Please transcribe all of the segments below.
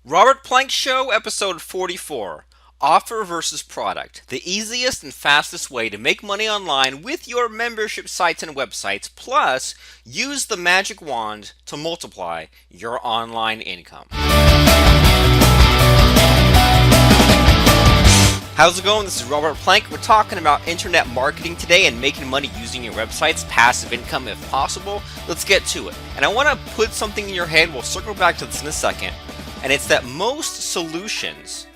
Robert Plank Show, episode 44. Offer versus product. The easiest and fastest way to make money online with your membership sites and websites, plus use the magic wand to multiply your online income. How's it going? This is Robert Plank. We're talking about internet marketing today and making money using your websites, passive income if possible. Let's get to it. And I want to put something in your head. We'll circle back to this in a second. And it's that most solutions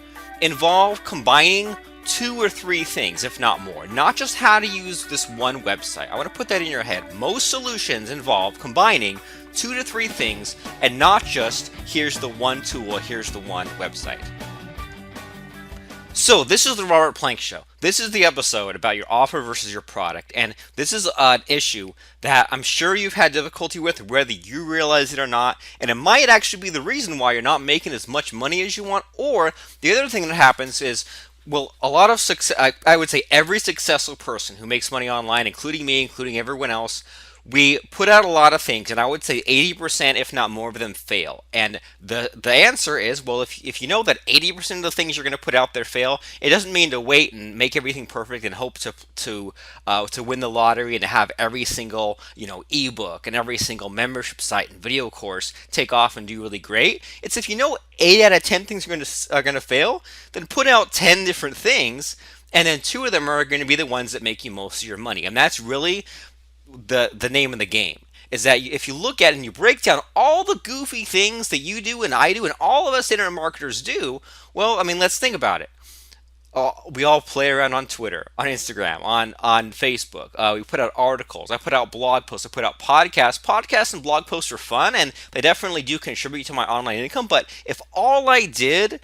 involve combining two or three things, if not more. Not just how to use this one website. I want to put that in your head. Most solutions involve combining 2 to 3 things and not just here's the one tool, here's the one website. So this is the Robert Plank Show. This is the episode about your offer versus your product. And this is an issue that I'm sure you've had difficulty with, whether you realize it or not. And it might actually be the reason why you're not making as much money as you want. Or the other thing that happens is, well, a lot of success, I would say every successful person who makes money online, including me, including everyone else, we put out a lot of things, and I would say 80%, if not more of them, fail. And the answer is, well, if you know that 80% of the things you're going to put out there fail, it doesn't mean to wait and make everything perfect and hope to win the lottery and to have every single ebook and every single membership site and video course take off and do really great. It's if you know 8 out of 10 things are going to fail, then put out 10 different things, and then 2 of them are going to be the ones that make you most of your money. And that's really the name of the game, is that if you look at it and you break down all the goofy things that you do and I do and all of us internet marketers do, well, I mean, let's think about it. We all play around on Twitter, on Instagram, on Facebook. We put out articles. I put out blog posts. I put out podcasts. Podcasts and blog posts are fun, and they definitely do contribute to my online income. But if all I did,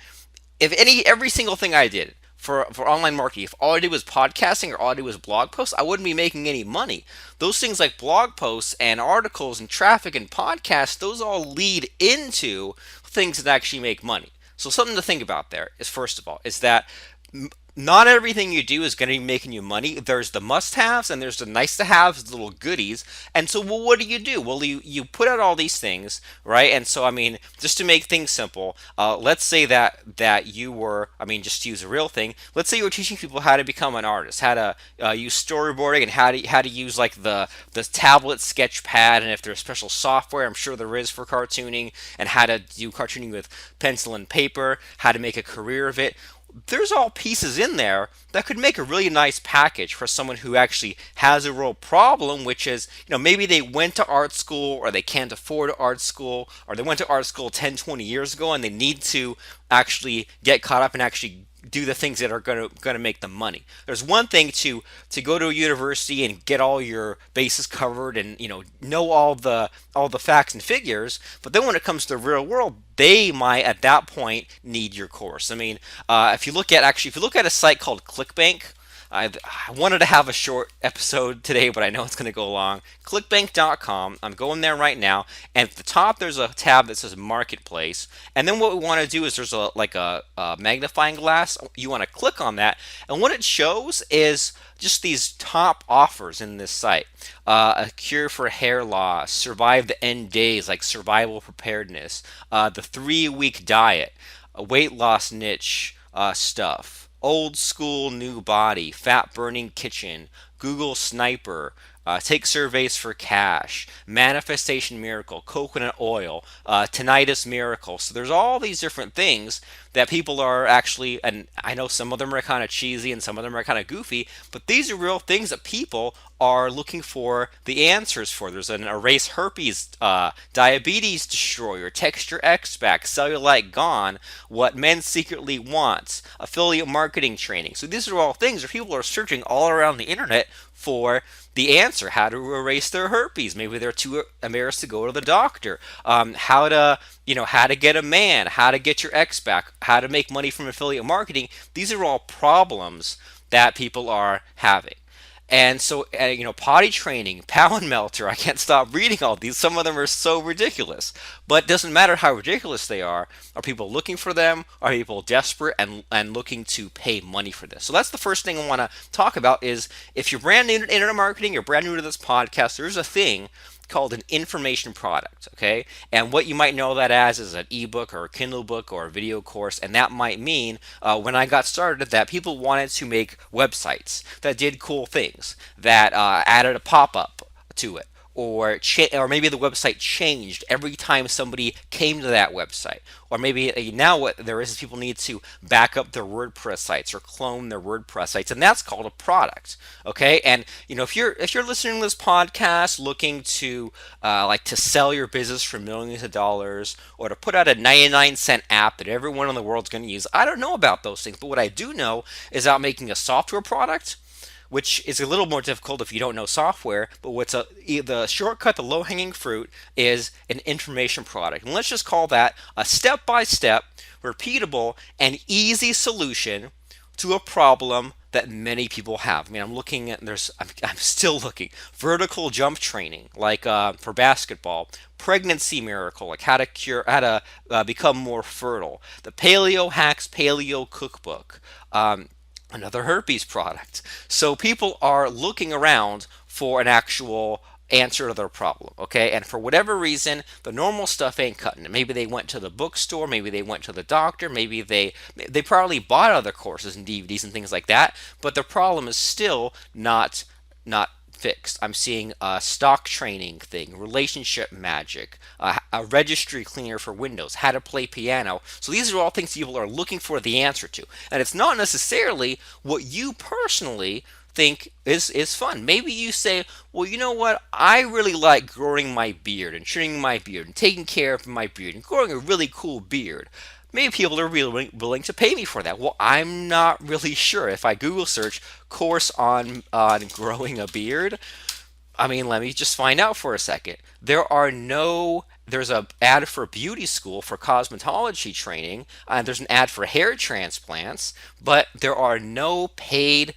every single thing I did for online marketing, if all I did was podcasting or all I did was blog posts, I wouldn't be making any money. Those things like blog posts and articles and traffic and podcasts, those all lead into things that actually make money. So something to think about there is, first of all, is that not everything you do is going to be making you money. There's the must-haves and there's the nice-to-haves, the little goodies. And so, well, what do? Well, you put out all these things, right? And so, I mean, just to make things simple, let's say that you were, I mean, just to use a real thing. Let's say you were teaching people how to become an artist, how to use storyboarding, and how to use like the tablet sketch pad, and if there's special software, I'm sure there is for cartooning, and how to do cartooning with pencil and paper, how to make a career of it. There's all pieces in there that could make a really nice package for someone who actually has a real problem, which is, maybe they went to art school or they can't afford art school, or they went to art school 10, 20 years ago and they need to actually get caught up and actually do the things that are going to make them money. There's one thing to go to a university and get all your bases covered and know all the facts and figures, but then when it comes to the real world, they might at that point need your course. I mean, if you look at a site called ClickBank. I wanted to have a short episode today, but I know it's going to go long. Clickbank.com. I'm going there right now, and at the top there's a tab that says Marketplace. And then what we want to do is there's a magnifying glass. You want to click on that, and what it shows is just these top offers in this site. A cure for hair loss, survive the end days like survival preparedness, the 3-week diet, a weight loss niche stuff. Old school new body, fat burning kitchen, Google sniper, take surveys for cash, manifestation miracle, coconut oil, tinnitus miracle. So there's all these different things that people are actually, and I know some of them are kind of cheesy and some of them are kind of goofy, but these are real things that people are looking for the answers for. There's an erase herpes, diabetes destroyer, texture X back, cellulite gone, what men secretly want, affiliate marketing training. So these are all things where people are searching all around the internet for the answer, how to erase their herpes. Maybe they're too embarrassed to go to the doctor. How to get a man, how to get your ex back, how to make money from affiliate marketing. These are all problems that people are having. And so, potty training, Pound Melter, I can't stop reading all these. Some of them are so ridiculous. But it doesn't matter how ridiculous they are. Are people looking for them? Are people desperate and looking to pay money for this? So that's the first thing I want to talk about is if you're brand new to internet marketing, you're brand new to this podcast, there's a thing called an information product, okay? And what you might know that as is an ebook or a Kindle book or a video course, and that might mean when I got started that people wanted to make websites that did cool things, that added a pop-up to it, or maybe the website changed every time somebody came to that website, or maybe now what there is people need to back up their WordPress sites or clone their WordPress sites, and that's called a product. Okay, and if you're listening to this podcast looking to like to sell your business for millions of dollars, or to put out a 99-cent app that everyone in the world's going to use, I don't know about those things, but what I do know is about making a software product, which is a little more difficult if you don't know software. But the shortcut, the low-hanging fruit, is an information product. And let's just call that a step-by-step, repeatable, and easy solution to a problem that many people have. I mean, I'm still looking. Vertical jump training, like for basketball. Pregnancy miracle, like how to become more fertile. The Paleo Hacks Paleo Cookbook. Another herpes product. So people are looking around for an actual answer to their problem, okay? And for whatever reason, the normal stuff ain't cutting it. Maybe they went to the bookstore, maybe they went to the doctor, maybe they probably bought other courses and DVDs and things like that, but the problem is still not fixed. I'm seeing a stock training thing, relationship magic, a registry cleaner for Windows, how to play piano. So these are all things people are looking for the answer to. And it's not necessarily what you personally think is fun. Maybe you say, well, you know what? I really like growing my beard and trimming my beard and taking care of my beard and growing a really cool beard. Maybe people are really willing to pay me for that. Well, I'm not really sure. If I Google search course on growing a beard, I mean, let me just find out for a second. There's an ad for beauty school for cosmetology training, and there's an ad for hair transplants, but there are no paid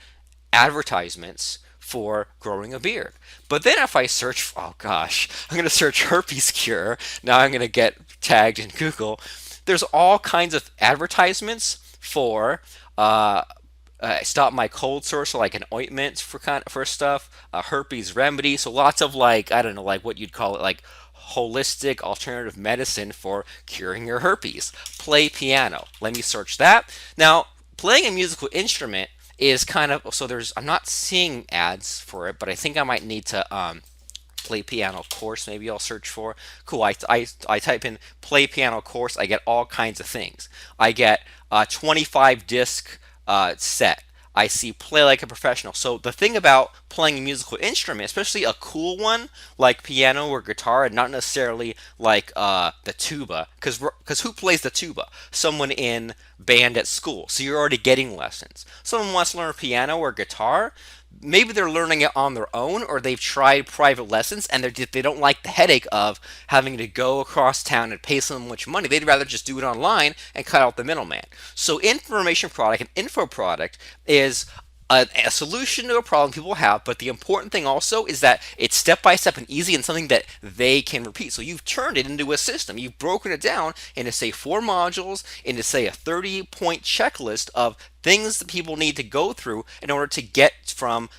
advertisements for growing a beard. But then if I search, oh gosh, I'm going to search herpes cure. Now I'm going to get tagged in Google. There's all kinds of advertisements for stop my cold sore, so like an ointment for stuff, herpes remedy. So lots of like, I don't know, like what you'd call it, like holistic alternative medicine for curing your herpes. Play piano. Let me search that. Now, playing a musical instrument is kind of, so I'm not seeing ads for it, but I think I might need to play piano course, maybe I'll search for. Cool, I type in play piano course, I get all kinds of things. I get a 25 disc set. I see play like a professional. So the thing about playing a musical instrument, especially a cool one like piano or guitar, and not necessarily like the tuba, because who plays the tuba? Someone in band at school. So you're already getting lessons. Someone wants to learn piano or guitar. Maybe they're learning it on their own, or they've tried private lessons and they don't like the headache of having to go across town and pay so much money. They'd rather just do it online and cut out the middleman. So information product, an info product, is a solution to a problem people have, but the important thing also is that it's step by step and easy and something that they can repeat. So you've turned it into a system. You've broken it down into, say, 4 modules, into, say, a 30-point checklist of things that people need to go through in order to get from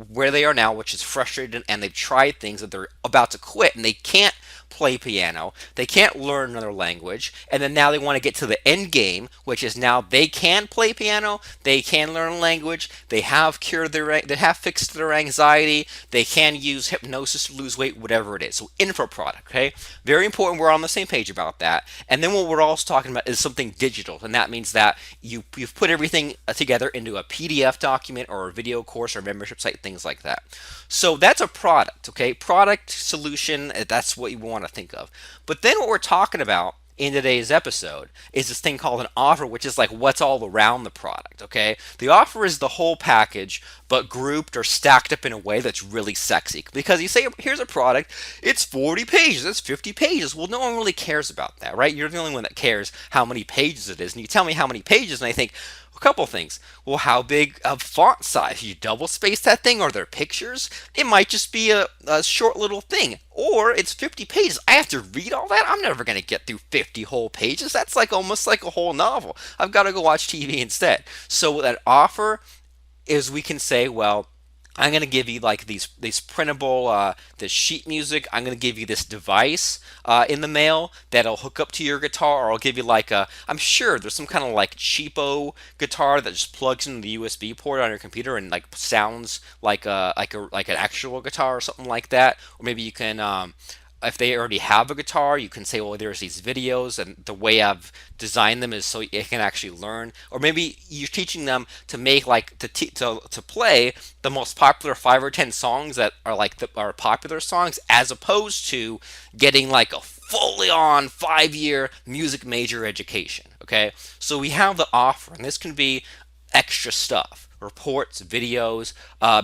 where they are now, which is frustrated, and they've tried things that they're about to quit and they can't play piano, they can't learn another language, and then now they want to get to the end game, which is now they can play piano, they can learn a language, they have fixed their anxiety, they can use hypnosis to lose weight, whatever it is. So info product, okay? Very important, we're on the same page about that. And then what we're also talking about is something digital, and that means that you've put everything together into a PDF document or a video course or membership site, things like that. So that's a product, okay? Product, solution, that's what you want to think of. But then what we're talking about in today's episode is this thing called an offer, which is like what's all around the product, okay? The offer is the whole package, but grouped or stacked up in a way that's really sexy. Because you say, here's a product, it's 40 pages, it's 50 pages. Well, no one really cares about that, right? You're the only one that cares how many pages it is. And you tell me how many pages, and I think, a couple things. Well, how big of font size? You double space that thing? Are there pictures? It might just be a short little thing. Or it's 50 pages. I have to read all that? I'm never going to get through 50 whole pages. That's like almost like a whole novel. I've got to go watch TV instead. So that offer is, we can say, well, I'm going to give you like these printable this sheet music. I'm going to give you this device in the mail that'll hook up to your guitar, or I'll give you like a. I'm sure there's some kind of like cheapo guitar that just plugs into the USB port on your computer and like sounds like an actual guitar or something like that. Or maybe you can. If they already have a guitar, you can say, well, there's these videos, and the way I've designed them is so it can actually learn. Or maybe you're teaching them to make like to play the most popular 5 or 10 songs that are like are popular songs, as opposed to getting like a fully on 5 year music major education. Okay, so we have the offer, and this can be extra stuff, reports, videos.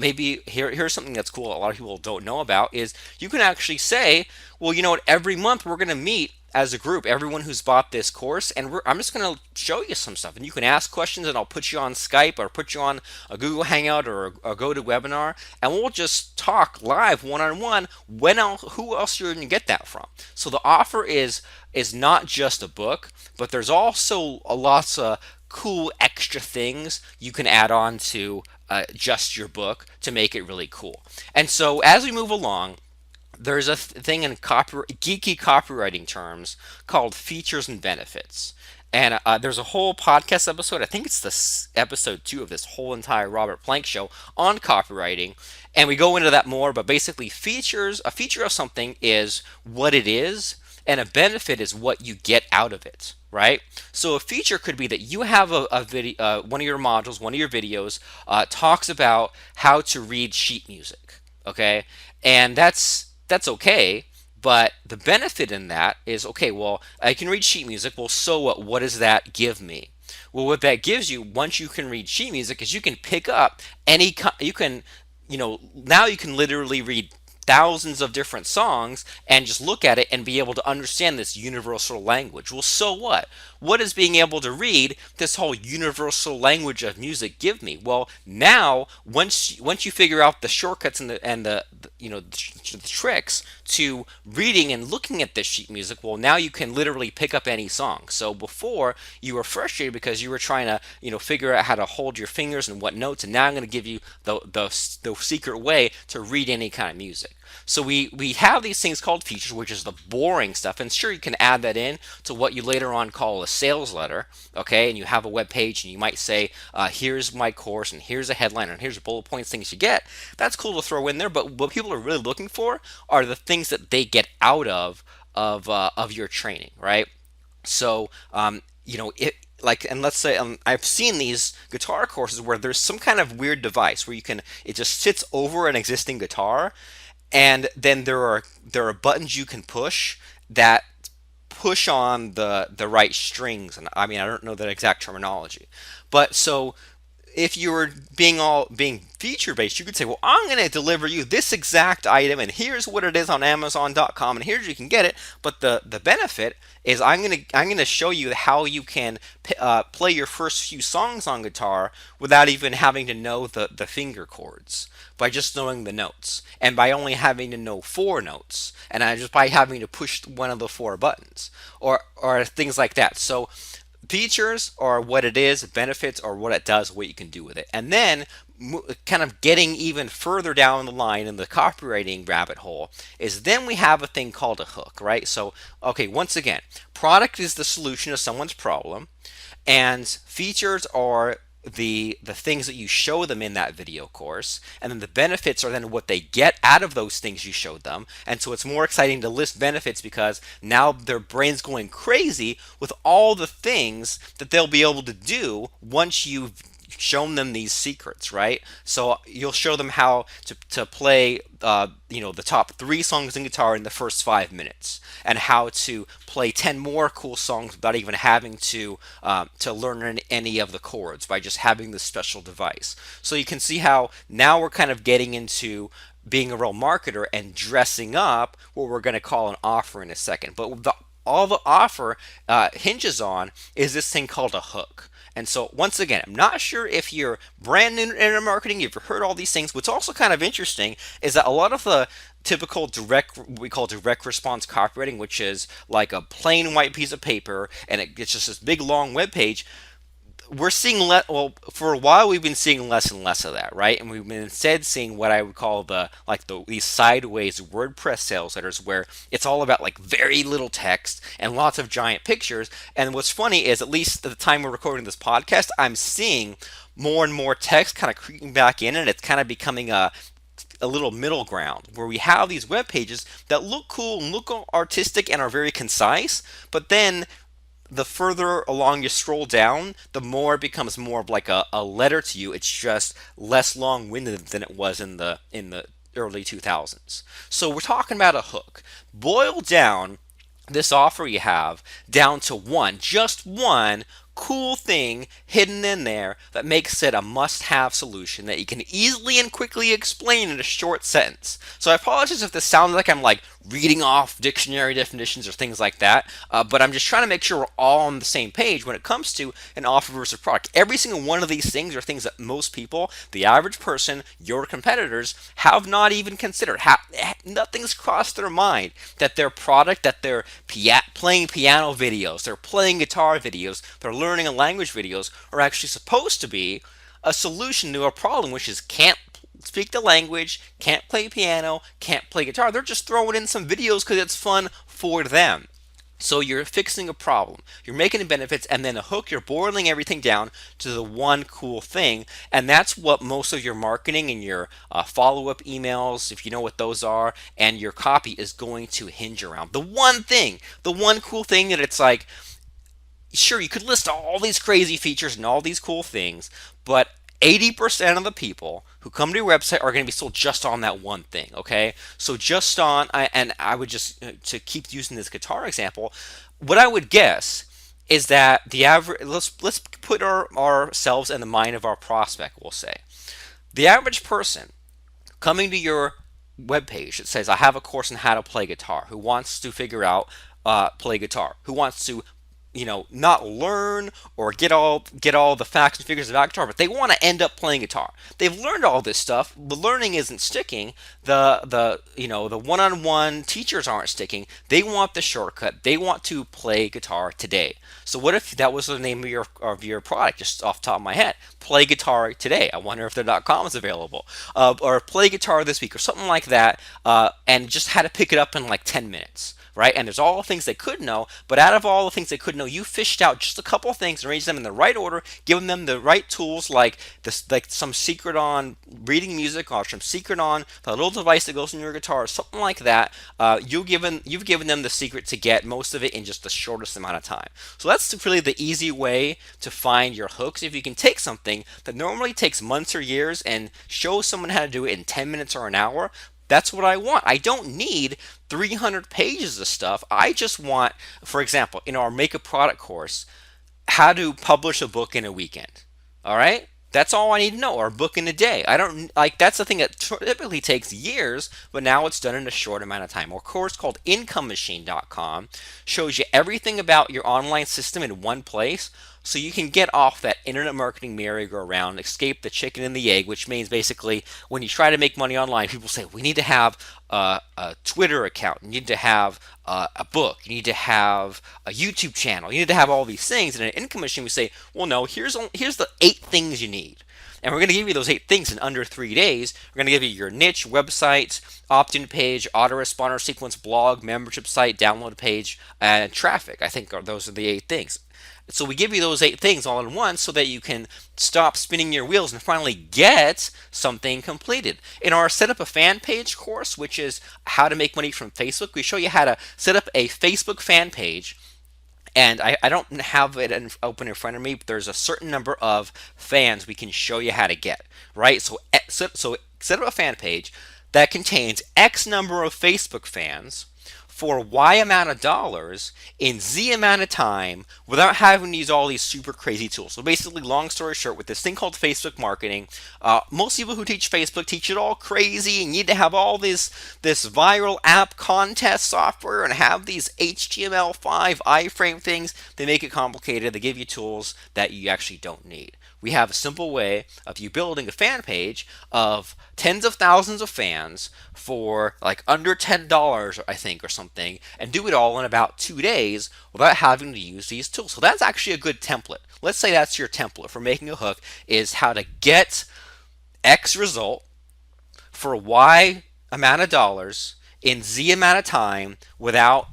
Maybe here's something that's cool a lot of people don't know about is you can actually say, well, you know what, every month we're going to meet as a group, everyone who's bought this course, and I'm just going to show you some stuff, and you can ask questions, and I'll put you on Skype or put you on a Google Hangout or a GoToWebinar, and we'll just talk live one-on-one. Who else you're going to get that from? So the offer is not just a book, but there's also a lots of cool extra things you can add on to just your book to make it really cool. And so as we move along, there's a thing in geeky copywriting terms called features and benefits. And there's a whole podcast episode, I think it's this episode 2 of this whole entire Robert Plank show on copywriting. And we go into that more, but basically a feature of something is what it is, and a benefit is what you get out of it, right? So a feature could be that you have a video, one of your modules, one of your videos talks about how to read sheet music, okay? And that's okay, but the benefit in that is, okay, well, I can read sheet music. Well, so what? What does that give me? Well, what that gives you once you can read sheet music is you can pick up you can, now you can literally read thousands of different songs and just look at it and be able to understand this universal language. Well, so what? What does being able to read this whole universal language of music give me? Well, now once you figure out the shortcuts and the tricks to reading and looking at this sheet music, well, now you can literally pick up any song. So before you were frustrated because you were trying to figure out how to hold your fingers and what notes, and now I'm going to give you the secret way to read any kind of music. So we have these things called features, which is the boring stuff, and sure, you can add that in to what you later on call a sales letter, okay? And you have a web page, and you might say, here's my course, and here's a headline, and here's bullet points, things you get. That's cool to throw in there, but what people are really looking for are the things that they get out of your training, right? So, and let's say I've seen these guitar courses where there's some kind of weird device where it just sits over an existing guitar, and then there are buttons you can push that push on the right strings. And I mean, I don't know that exact terminology, but so if you were being feature based, you could say, well, I'm going to deliver you this exact item, and here's what it is on Amazon.com, and here's you can get it. But the benefit is I'm going to show you how you can play your first few songs on guitar without even having to know the finger chords, by just knowing the notes, and by only having to know 4 notes, and just by having to push one of the 4 buttons, or things like that. So features are what it is, benefits are what it does, what you can do with it. And then kind of getting even further down the line in the copywriting rabbit hole is then we have a thing called a hook, right? So, okay, once again, product is the solution to someone's problem, and features are the things that you show them in that video course, and then the benefits are then what they get out of those things you showed them. And so it's more exciting to list benefits because now their brain's going crazy with all the things that they'll be able to do once you've shown them these secrets, right? So you'll show them how to play the top 3 songs in guitar in the first 5 minutes, and how to play 10 more cool songs without even having to learn any of the chords, by just having this special device. So you can see how now we're kind of getting into being a real marketer and dressing up what we're going to call an offer in a second. But all the offer hinges on is this thing called a hook. And so once again, I'm not sure if you're brand new to internet marketing, you've heard all these things. What's also kind of interesting is that a lot of the typical we call direct response copywriting, which is like a plain white piece of paper and it's just this big long web page. we're seeing well, for a while we've been seeing less and less of that, right? And we've been instead seeing what I would call these sideways WordPress sales letters, where it's all about like very little text and lots of giant pictures. And what's funny is, at least at the time we're recording this podcast, I'm seeing more and more text kind of creeping back in, and it's kind of becoming a little middle ground where we have these web pages that look cool and look artistic and are very concise, but then the further along you scroll down, the more it becomes more of like a letter to you. It's just less long-winded than it was in the early 2000s. So we're talking about a hook. Boil down this offer you have down to just one cool thing hidden in there that makes it a must-have solution that you can easily and quickly explain in a short sentence. So I apologize if this sounds like I'm like reading off dictionary definitions or things like that, but I'm just trying to make sure we're all on the same page when it comes to an offer versus product. Every single one of these things are things that most people, the average person, your competitors, have not even considered. Nothing's crossed their mind that their product, that they're playing piano videos, they're playing guitar videos, they're learning a language videos, are actually supposed to be a solution to a problem, which is can't speak the language, can't play piano, can't play guitar. They're just throwing in some videos because it's fun for them. So you're fixing a problem, you're making benefits, and then a hook, you're boiling everything down to the one cool thing. And that's what most of your marketing and your follow-up emails, if you know what those are, and your copy is going to hinge around. The one thing, the one cool thing that it's like, sure, you could list all these crazy features and all these cool things, but 80% of the people who come to your website are going to be sold just on that one thing, okay? So just on, and I would just, to keep using this guitar example, what I would guess is that the average, let's put ourselves in the mind of our prospect, we'll say. The average person coming to your webpage that says, I have a course on how to play guitar, who wants to figure out play guitar, who wants to not learn or get all the facts and figures about guitar, but they want to end up playing guitar. They've learned all this stuff. The learning isn't sticking. The one-on-one teachers aren't sticking. They want the shortcut. They want to play guitar today. So what if that was the name of your product, just off the top of my head? Play guitar today. I wonder if their .com is available, or play guitar this week, or something like that, and just had to pick it up in like 10 minutes. Right? And there's all the things they could know, but out of all the things they could know, you fished out just a couple of things, arranged them in the right order, given them the right tools, like this, like some secret on reading music, or some secret on the little device that goes in your guitar, something like that. You've given them the secret to get most of it in just the shortest amount of time. So that's really the easy way to find your hooks. If you can take something that normally takes months or years and show someone how to do it in 10 minutes or an hour, that's what I want. I don't need 300 pages of stuff. I just want, for example, in our Make a Product course, how to publish a book in a weekend. All right? That's all I need to know, or a book in a day. I don't like that's the thing that typically takes years, but now it's done in a short amount of time. Our course called IncomeMachine.com shows you everything about your online system in one place, so you can get off that internet marketing merry-go-round, escape the chicken and the egg, which means basically when you try to make money online, people say, we need to have a Twitter account, you need to have a book, you need to have a YouTube channel, you need to have all these things. And in an income machine, we say, well, no, here's the 8 things you need. And we're going to give you those 8 things in under 3 days. We're going to give you your niche, website, opt-in page, autoresponder sequence, blog, membership site, download page, and traffic. I think those are the 8 things. So we give you those 8 things all in one so that you can stop spinning your wheels and finally get something completed. In our Set Up a Fan Page course, which is how to make money from Facebook, we show you how to set up a Facebook fan page. And I don't have it open in front of me, but there's a certain number of fans we can show you how to get, right? So set up a fan page that contains X number of Facebook fans for Y amount of dollars in Z amount of time without having to use all these super crazy tools. So basically, long story short, with this thing called Facebook marketing, most people who teach Facebook teach it all crazy and need to have all this viral app contest software and have these HTML5 iframe things. They make it complicated. They give you tools that you actually don't need. We have a simple way of you building a fan page of tens of thousands of fans for like under $10, I think, or something, and do it all in about 2 days without having to use these tools. So that's actually a good template. let's say that's your template for making a hook, is how to get X result for Y amount of dollars in Z amount of time without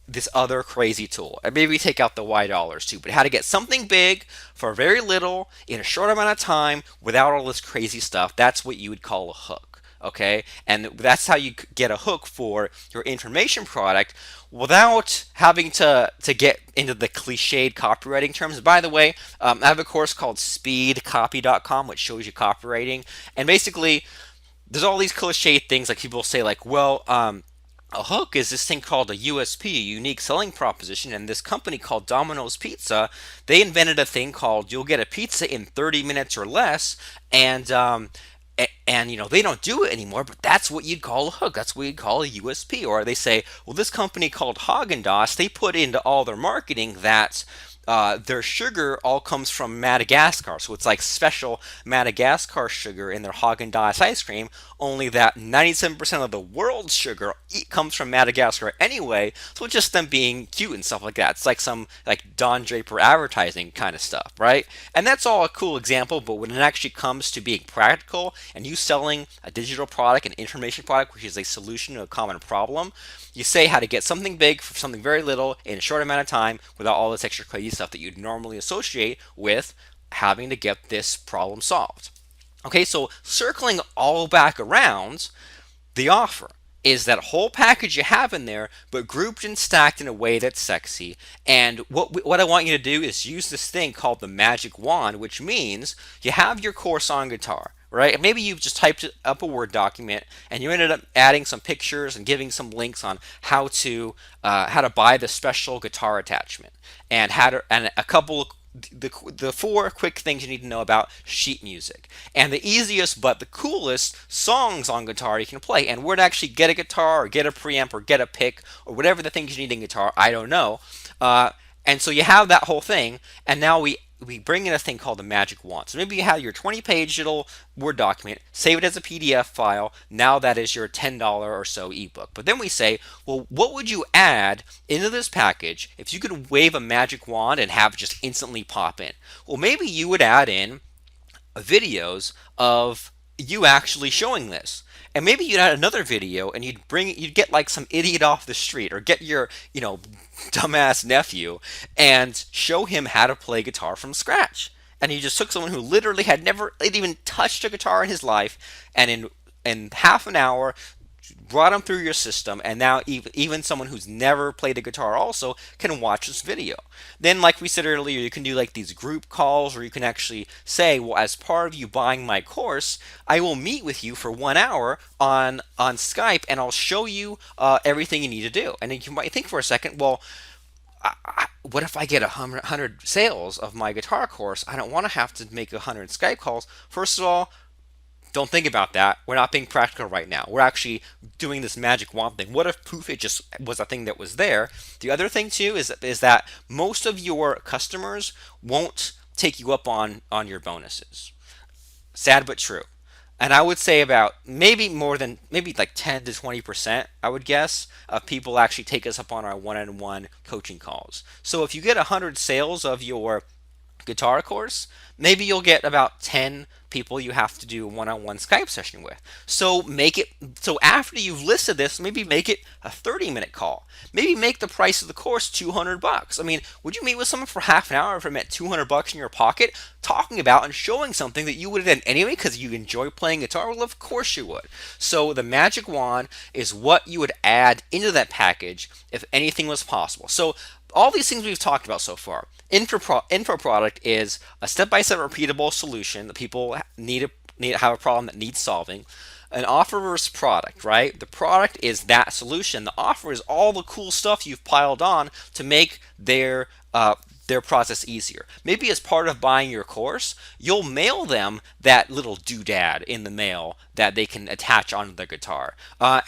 this other crazy tool. And maybe take out the Y dollars too, but how to get something big for very little in a short amount of time without all this crazy stuff. That's what you would call a hook. Okay, and that's how you get a hook for your information product without having to get into the cliched copywriting terms. By the way, I have a course called speedcopy.com, which shows you copywriting, and basically there's all these cliched things like people say like, well, a hook is this thing called a USP, a unique selling proposition, and this company called Domino's Pizza, they invented a thing called you'll get a pizza in 30 minutes or less, and they don't do it anymore, but that's what you'd call a hook. That's what you'd call a USP. Or they say, well, this company called Haagen-Dazs, they put into all their marketing that their sugar all comes from Madagascar. So it's like special Madagascar sugar in their Haagen-Dazs ice cream, only that 97% of the world's sugar comes from Madagascar anyway. So it's just them being cute and stuff like that. It's like some like Don Draper advertising kind of stuff, right? And that's all a cool example, but when it actually comes to being practical and you selling a digital product, an information product, which is a solution to a common problem, you say how to get something big for something very little in a short amount of time without all this extra crazy stuff that you'd normally associate with having to get this problem solved. Okay, so circling all back around, the offer is that whole package you have in there, but grouped and stacked in a way that's sexy. And what I want you to do is use this thing called the magic wand, which means you have your course on guitar, right? And maybe you've just typed up a Word document and you ended up adding some pictures and giving some links on how to buy the special guitar attachment and a couple of the four quick things you need to know about sheet music and the easiest but the coolest songs on guitar you can play, and where to actually get a guitar or get a preamp or get a pick or whatever the things you need in guitar, I don't know. And so you have that whole thing, and now we bring in a thing called the magic wand. So maybe you have your 20-page little Word document, save it as a PDF file. Now that is your $10 or so ebook. But then we say, well, what would you add into this package if you could wave a magic wand and have it just instantly pop in? Well, maybe you would add in videos of you actually showing this. And maybe you'd add another video and you'd get like some idiot off the street or get your, dumbass nephew and show him how to play guitar from scratch. And you just took someone who literally had never even touched a guitar in his life, and in half an hour brought them through your system, and now even someone who's never played a guitar also can watch this video. Then, like we said earlier, you can do like these group calls, or you can actually say, well, as part of you buying my course, I will meet with you for 1 hour on Skype, and I'll show you everything you need to do. And then you might think for a second, well, what if I get 100 sales of my guitar course? I don't want to have to make 100 Skype calls. First of all, don't think about that. We're not being practical right now. We're actually doing this magic wand thing. What if poof, it just was a thing that was there? The other thing too is that most of your customers won't take you up on your bonuses. Sad but true. And I would say about maybe like 10 to 20%, I would guess, of people actually take us up on our one-on-one coaching calls. So if you get 100 sales of your guitar course, maybe you'll get about 10 people you have to do a one-on-one Skype session with. So after you've listed this, maybe make it a 30-minute call. Maybe make the price of the course $200. I mean, would you meet with someone for half an hour if it meant $200 in your pocket, talking about and showing something that you would have done anyway because you enjoy playing guitar? Well, of course you would. So the magic wand is what you would add into that package if anything was possible. So all these things we've talked about so far. Info product is a step-by-step repeatable solution that people have a problem that needs solving. An offer versus product, right? The product is that solution. The offer is all the cool stuff you've piled on to make their process easier. Maybe as part of buying your course, you'll mail them that little doodad in the mail that they can attach onto their guitar. I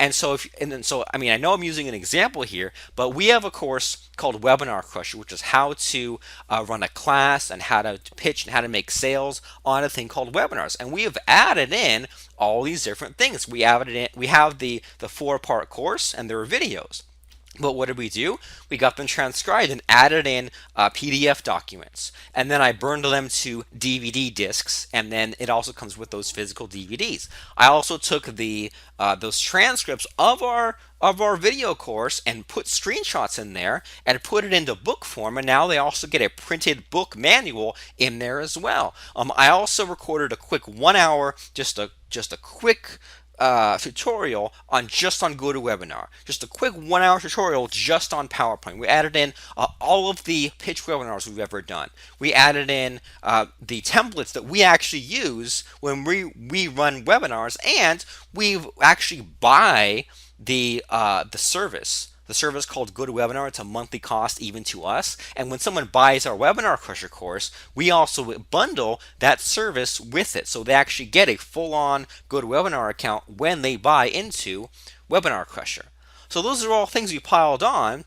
know I'm using an example here, but we have a course called Webinar Crusher, which is how to run a class and how to pitch and how to make sales on a thing called webinars. And we have added in all these different things. We have the 4-part course, and there are videos. But what did we do? We got them transcribed and added in PDF documents. And then I burned them to DVD discs. And then it also comes with those physical DVDs. I also took the those transcripts of our video course and put screenshots in there and put it into book form. And now they also get a printed book manual in there as well. I also recorded a quick 1 hour, just a quick tutorial on GoToWebinar. Just a quick 1 hour tutorial just on PowerPoint. We added in all of the pitch webinars we've ever done. We added in the templates that we actually use when we run webinars, and we actually buy the service. The service called GoToWebinar. It's a monthly cost even to us. And when someone buys our Webinar Crusher course, we also bundle that service with it. So they actually get a full-on GoToWebinar account when they buy into Webinar Crusher. So those are all things we piled on.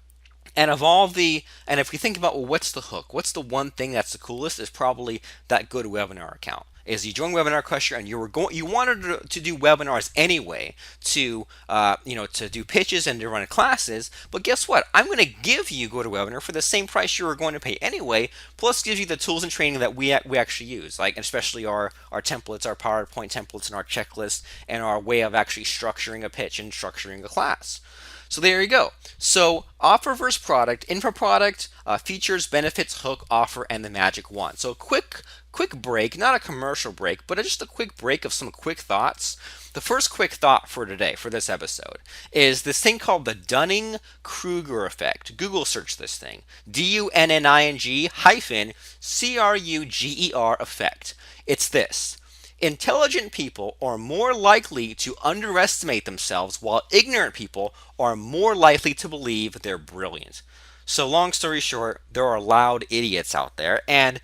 And if we think about, well, what's the hook? What's the one thing that's the coolest? Is probably that GoToWebinar account. Is you join Webinar Crusher and you wanted to do webinars anyway, to to do pitches and to run classes. But guess what? I'm going to give you GoToWebinar for the same price you were going to pay anyway. Plus, gives you the tools and training that we actually use, like especially our templates, our PowerPoint templates, and our checklist, and our way of actually structuring a pitch and structuring a class. So there you go. So offer versus product, info product, features, benefits, hook, offer, and the magic wand. So quick break, not a commercial break, but just a quick break of some quick thoughts. The first quick thought for today, for this episode, is this thing called the Dunning-Kruger effect. Google search this thing. Dunning hyphen Kruger effect. It's this. Intelligent people are more likely to underestimate themselves, while ignorant people are more likely to believe they're brilliant. So long story short, there are loud idiots out there, and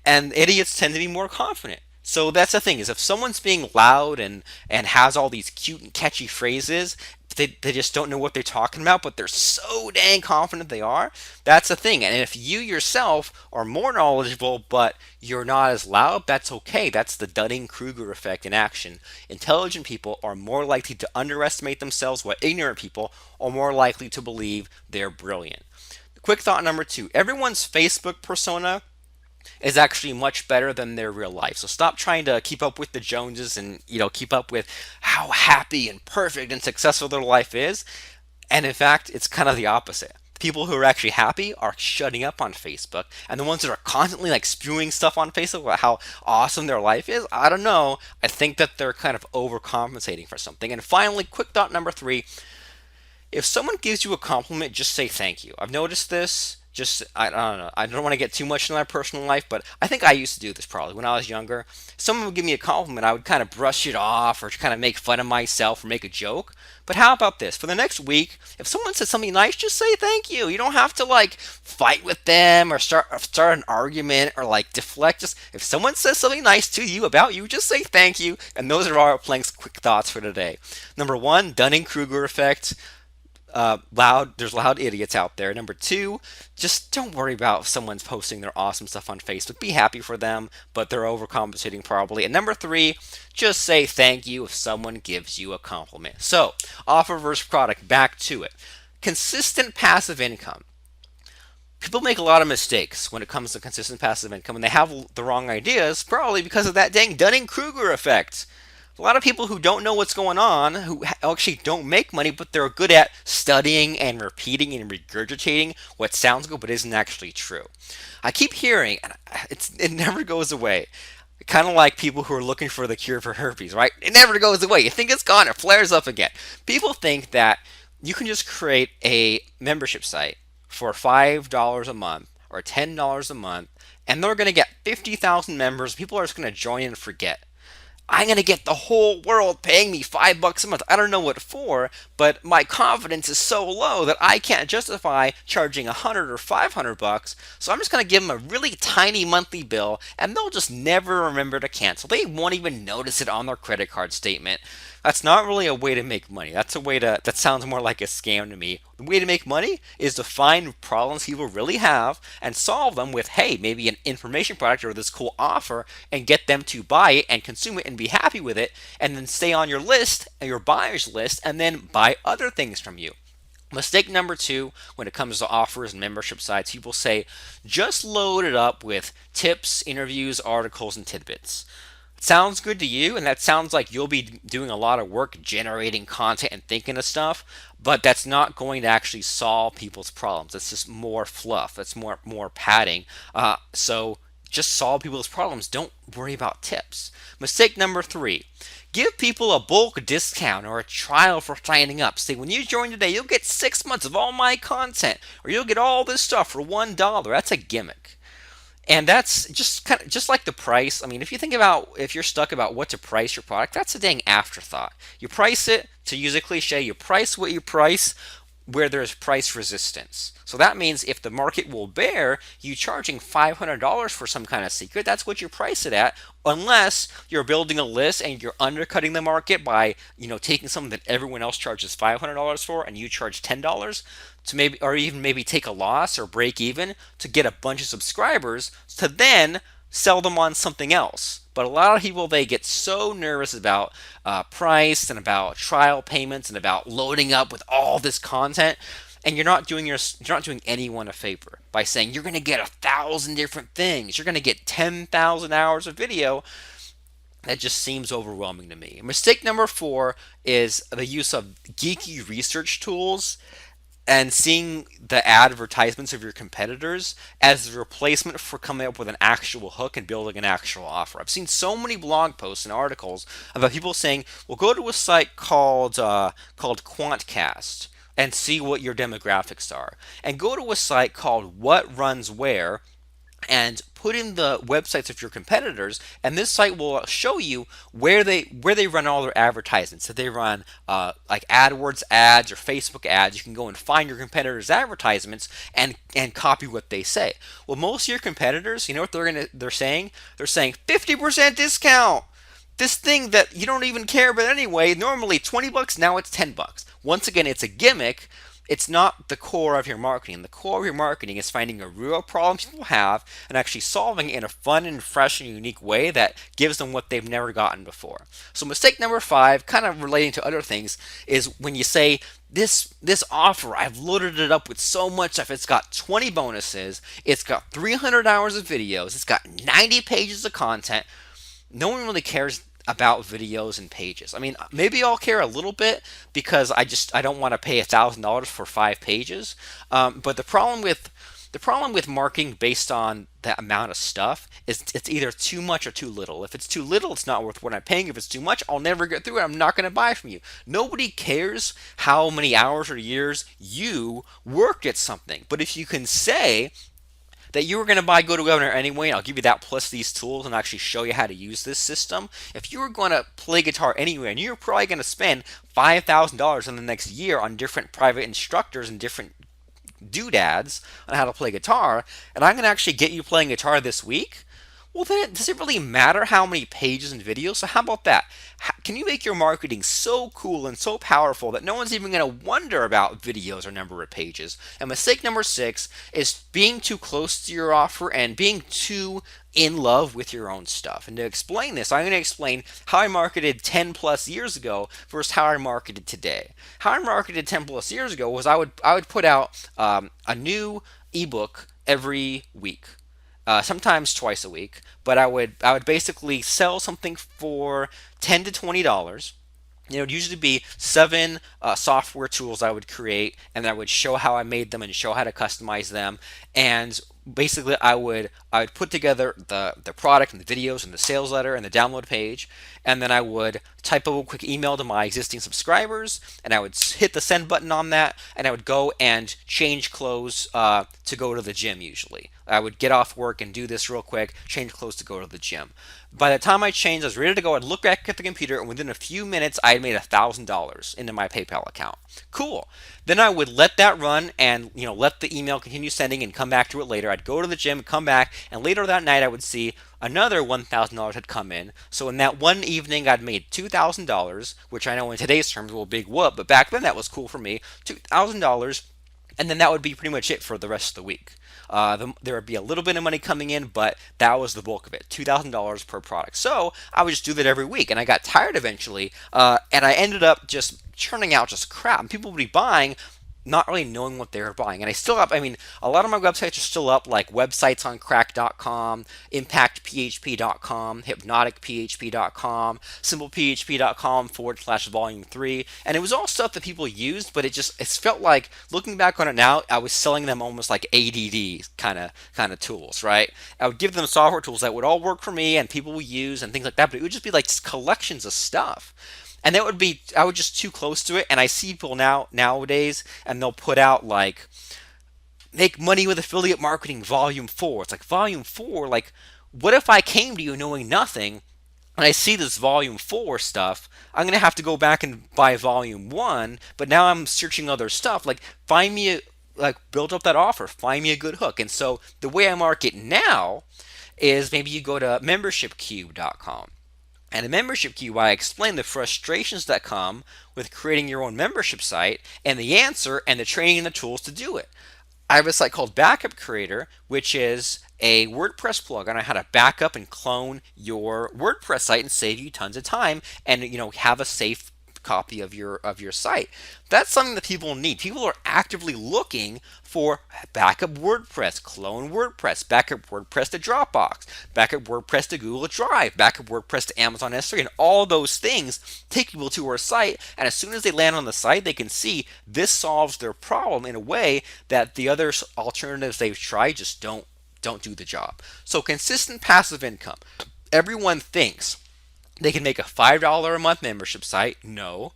idiots tend to be more confident. So that's the thing, is if someone's being loud and has all these cute and catchy phrases, they just don't know what they're talking about, but they're so dang confident they are. That's the thing. And if you yourself are more knowledgeable, but you're not as loud, that's okay. That's the Dunning-Kruger effect in action. Intelligent people are more likely to underestimate themselves, while ignorant people are more likely to believe they're brilliant. Quick thought number 2. Everyone's Facebook persona is actually much better than their real life. So stop trying to keep up with the Joneses and keep up with how happy and perfect and successful their life is. And in fact, it's kind of the opposite. People who are actually happy are shutting up on Facebook, and the ones that are constantly like spewing stuff on Facebook about how awesome their life is, I don't know. I think that they're kind of overcompensating for something. And finally, quick thought number 3. If someone gives you a compliment, just say thank you. I've noticed this. I don't know. I don't want to get too much into my personal life, but I think I used to do this probably when I was younger. Someone would give me a compliment, I would kind of brush it off or kind of make fun of myself or make a joke. But how about this? For the next week, if someone says something nice, just say thank you. You don't have to like fight with them or start an argument or like deflect. Just if someone says something nice to you about you, just say thank you. And those are our Plank's quick thoughts for today. Number 1, Dunning-Kruger effect. There's loud idiots out there. Number 2, just don't worry about if someone's posting their awesome stuff on Facebook. Be happy for them, but they're overcompensating probably. And number 3, just say thank you if someone gives you a compliment. So, offer versus product, back to it. Consistent passive income. People make a lot of mistakes when it comes to consistent passive income, and they have the wrong ideas, probably because of that dang Dunning-Kruger effect. A lot of people who don't know what's going on, who actually don't make money, but they're good at studying and repeating and regurgitating what sounds good but isn't actually true. I keep hearing, and it never goes away. Kind of like people who are looking for the cure for herpes, right? It never goes away. You think it's gone, it flares up again. People think that you can just create a membership site for $5 a month or $10 a month, and they're going to get 50,000 members. People are just going to join and forget. I'm going to get the whole world paying me $5 a month. I don't know what for, but my confidence is so low that I can't justify charging $100 or $500. So I'm just going to give them a really tiny monthly bill, and they'll just never remember to cancel. They won't even notice it on their credit card statement. That's not really a way to make money. That sounds more like a scam to me. The way to make money is to find problems people really have and solve them with, hey, maybe an information product or this cool offer, and get them to buy it and consume it and be happy with it, and then stay on your list, your buyer's list, and then buy other things from you. Mistake number two, when it comes to offers and membership sites, people say just load it up with tips, interviews, articles, and tidbits. Sounds good to you, and that sounds like you'll be doing a lot of work generating content and thinking of stuff, but that's not going to actually solve people's problems. It's just more fluff. It's more padding. So just solve people's problems. Don't worry about tips. Mistake number three. Give people a bulk discount or a trial for signing up. Say, when you join today, you'll get 6 months of all my content, or you'll get all this stuff for $1. That's a gimmick. And that's just like the price. I mean, if you think about, if you're stuck about what to price your product, that's a dang afterthought. You price it, to use a cliche, you price what you price where there's price resistance. So that means if the market will bear you charging $500 for some kind of secret, that's what you price it at, unless you're building a list and you're undercutting the market by, taking something that everyone else charges $500 for and you charge $10 to maybe, or even maybe take a loss or break even to get a bunch of subscribers to then sell them on something else. But a lot of people, they get so nervous about price and about trial payments and about loading up with all this content, and you're not doing anyone a favor by saying you're going to get 1,000 different things. You're going to get 10,000 hours of video. That just seems overwhelming to me. Mistake number four is the use of geeky research tools and seeing the advertisements of your competitors as a replacement for coming up with an actual hook and building an actual offer. I've seen so many blog posts and articles about people saying, "Well, go to a site called Quantcast and see what your demographics are, and go to a site called What Runs Where and put in the websites of your competitors, and this site will show you where they run all their advertisements. If they run like AdWords ads or Facebook ads, you can go and find your competitors' advertisements and copy what they say." Well, most of your competitors, you know what they're saying? They're saying 50% discount. This thing that you don't even care about anyway, normally $20, now it's $10. Once again, it's a gimmick. It's not the core of your marketing. The core of your marketing is finding a real problem people have and actually solving it in a fun and fresh and unique way that gives them what they've never gotten before. So mistake number five, kind of relating to other things, is when you say this offer, I've loaded it up with so much stuff. It's got 20 bonuses, it's got 300 hours of videos, it's got 90 pages of content. No one really cares about videos and pages. I mean, maybe I'll care a little bit because I don't want to pay $1,000 for 5 pages. But the problem with marketing based on the amount of stuff is it's either too much or too little. If it's too little, it's not worth what I'm paying. If it's too much, I'll never get through it. I'm not going to buy from you. Nobody cares how many hours or years you worked at something. But if you can say that you were going to buy GoToGovernor anyway, and I'll give you that plus these tools and actually show you how to use this system. If you were going to play guitar anyway, and you're probably going to spend $5,000 in the next year on different private instructors and different doodads on how to play guitar, and I'm going to actually get you playing guitar this week, well, then does it really matter how many pages and videos? So how about that? Can you make your marketing so cool and so powerful that no one's even going to wonder about videos or number of pages? And mistake number six is being too close to your offer and being too in love with your own stuff. And to explain this, I'm going to explain how I marketed 10 plus years ago versus how I marketed today. How I marketed 10 plus years ago was I would put out a new ebook every week. Sometimes twice a week, but I would basically sell something for $10 to $20. It would usually be seven software tools I would create, and I would show how I made them and show how to customize them. And basically, I would put together the product and the videos and the sales letter and the download page, and then I would type a quick email to my existing subscribers, and I would hit the send button on that, and I would go and change clothes to go to the gym. Usually, I would get off work and do this real quick, change clothes to go to the gym. By the time I changed, I was ready to go. I'd look back at the computer, and within a few minutes, I had made $1,000 into my PayPal account. Cool. Then I would let that run and let the email continue sending and come back to it later. I'd go to the gym, come back, and later that night I would see another $1,000 had come in. So in that one evening, I'd made $2,000, which I know in today's terms will big whoop, but back then that was cool for me. $2,000. And then that would be pretty much it for the rest of the week. There would be a little bit of money coming in, but that was the bulk of it, $2,000 per product. So I would just do that every week, and I got tired eventually, and I ended up just churning out just crap. And people would be buying not really knowing what they were buying. And I still have, I mean, a lot of my websites are still up, like websitesoncrack.com, impactphp.com, hypnoticphp.com, simplephp.com/volume 3. And it was all stuff that people used, but it felt like, looking back on it now, I was selling them almost like ADD kind of tools, right? I would give them software tools that would all work for me and people would use and things like that, but it would just be like collections of stuff. And that would be, I was just too close to it. And I see people nowadays, and they'll put out like, make money with affiliate marketing volume 4. It's like, volume 4, like, what if I came to you knowing nothing and I see this volume 4 stuff? I'm gonna have to go back and buy volume 1, but now I'm searching other stuff. Like, find me a, like, build up that offer, find me a good hook. And so the way I market now is, maybe you go to membershipcube.com. And in Membership Queue, I explain the frustrations that come with creating your own membership site, and the answer, and the training and the tools to do it. I have a site called Backup Creator, which is a WordPress plugin on how to back up and clone your WordPress site and save you tons of time, and have a safe copy of your site. That's something that people need. People are actively looking for backup WordPress, clone WordPress, backup WordPress to Dropbox, backup WordPress to Google Drive, backup WordPress to Amazon S3, and all those things take people to our site. And as soon as they land on the site, they can see this solves their problem in a way that the other alternatives they've tried just don't do the job. So, consistent passive income. Everyone thinks they can make a $5 a month membership site. No.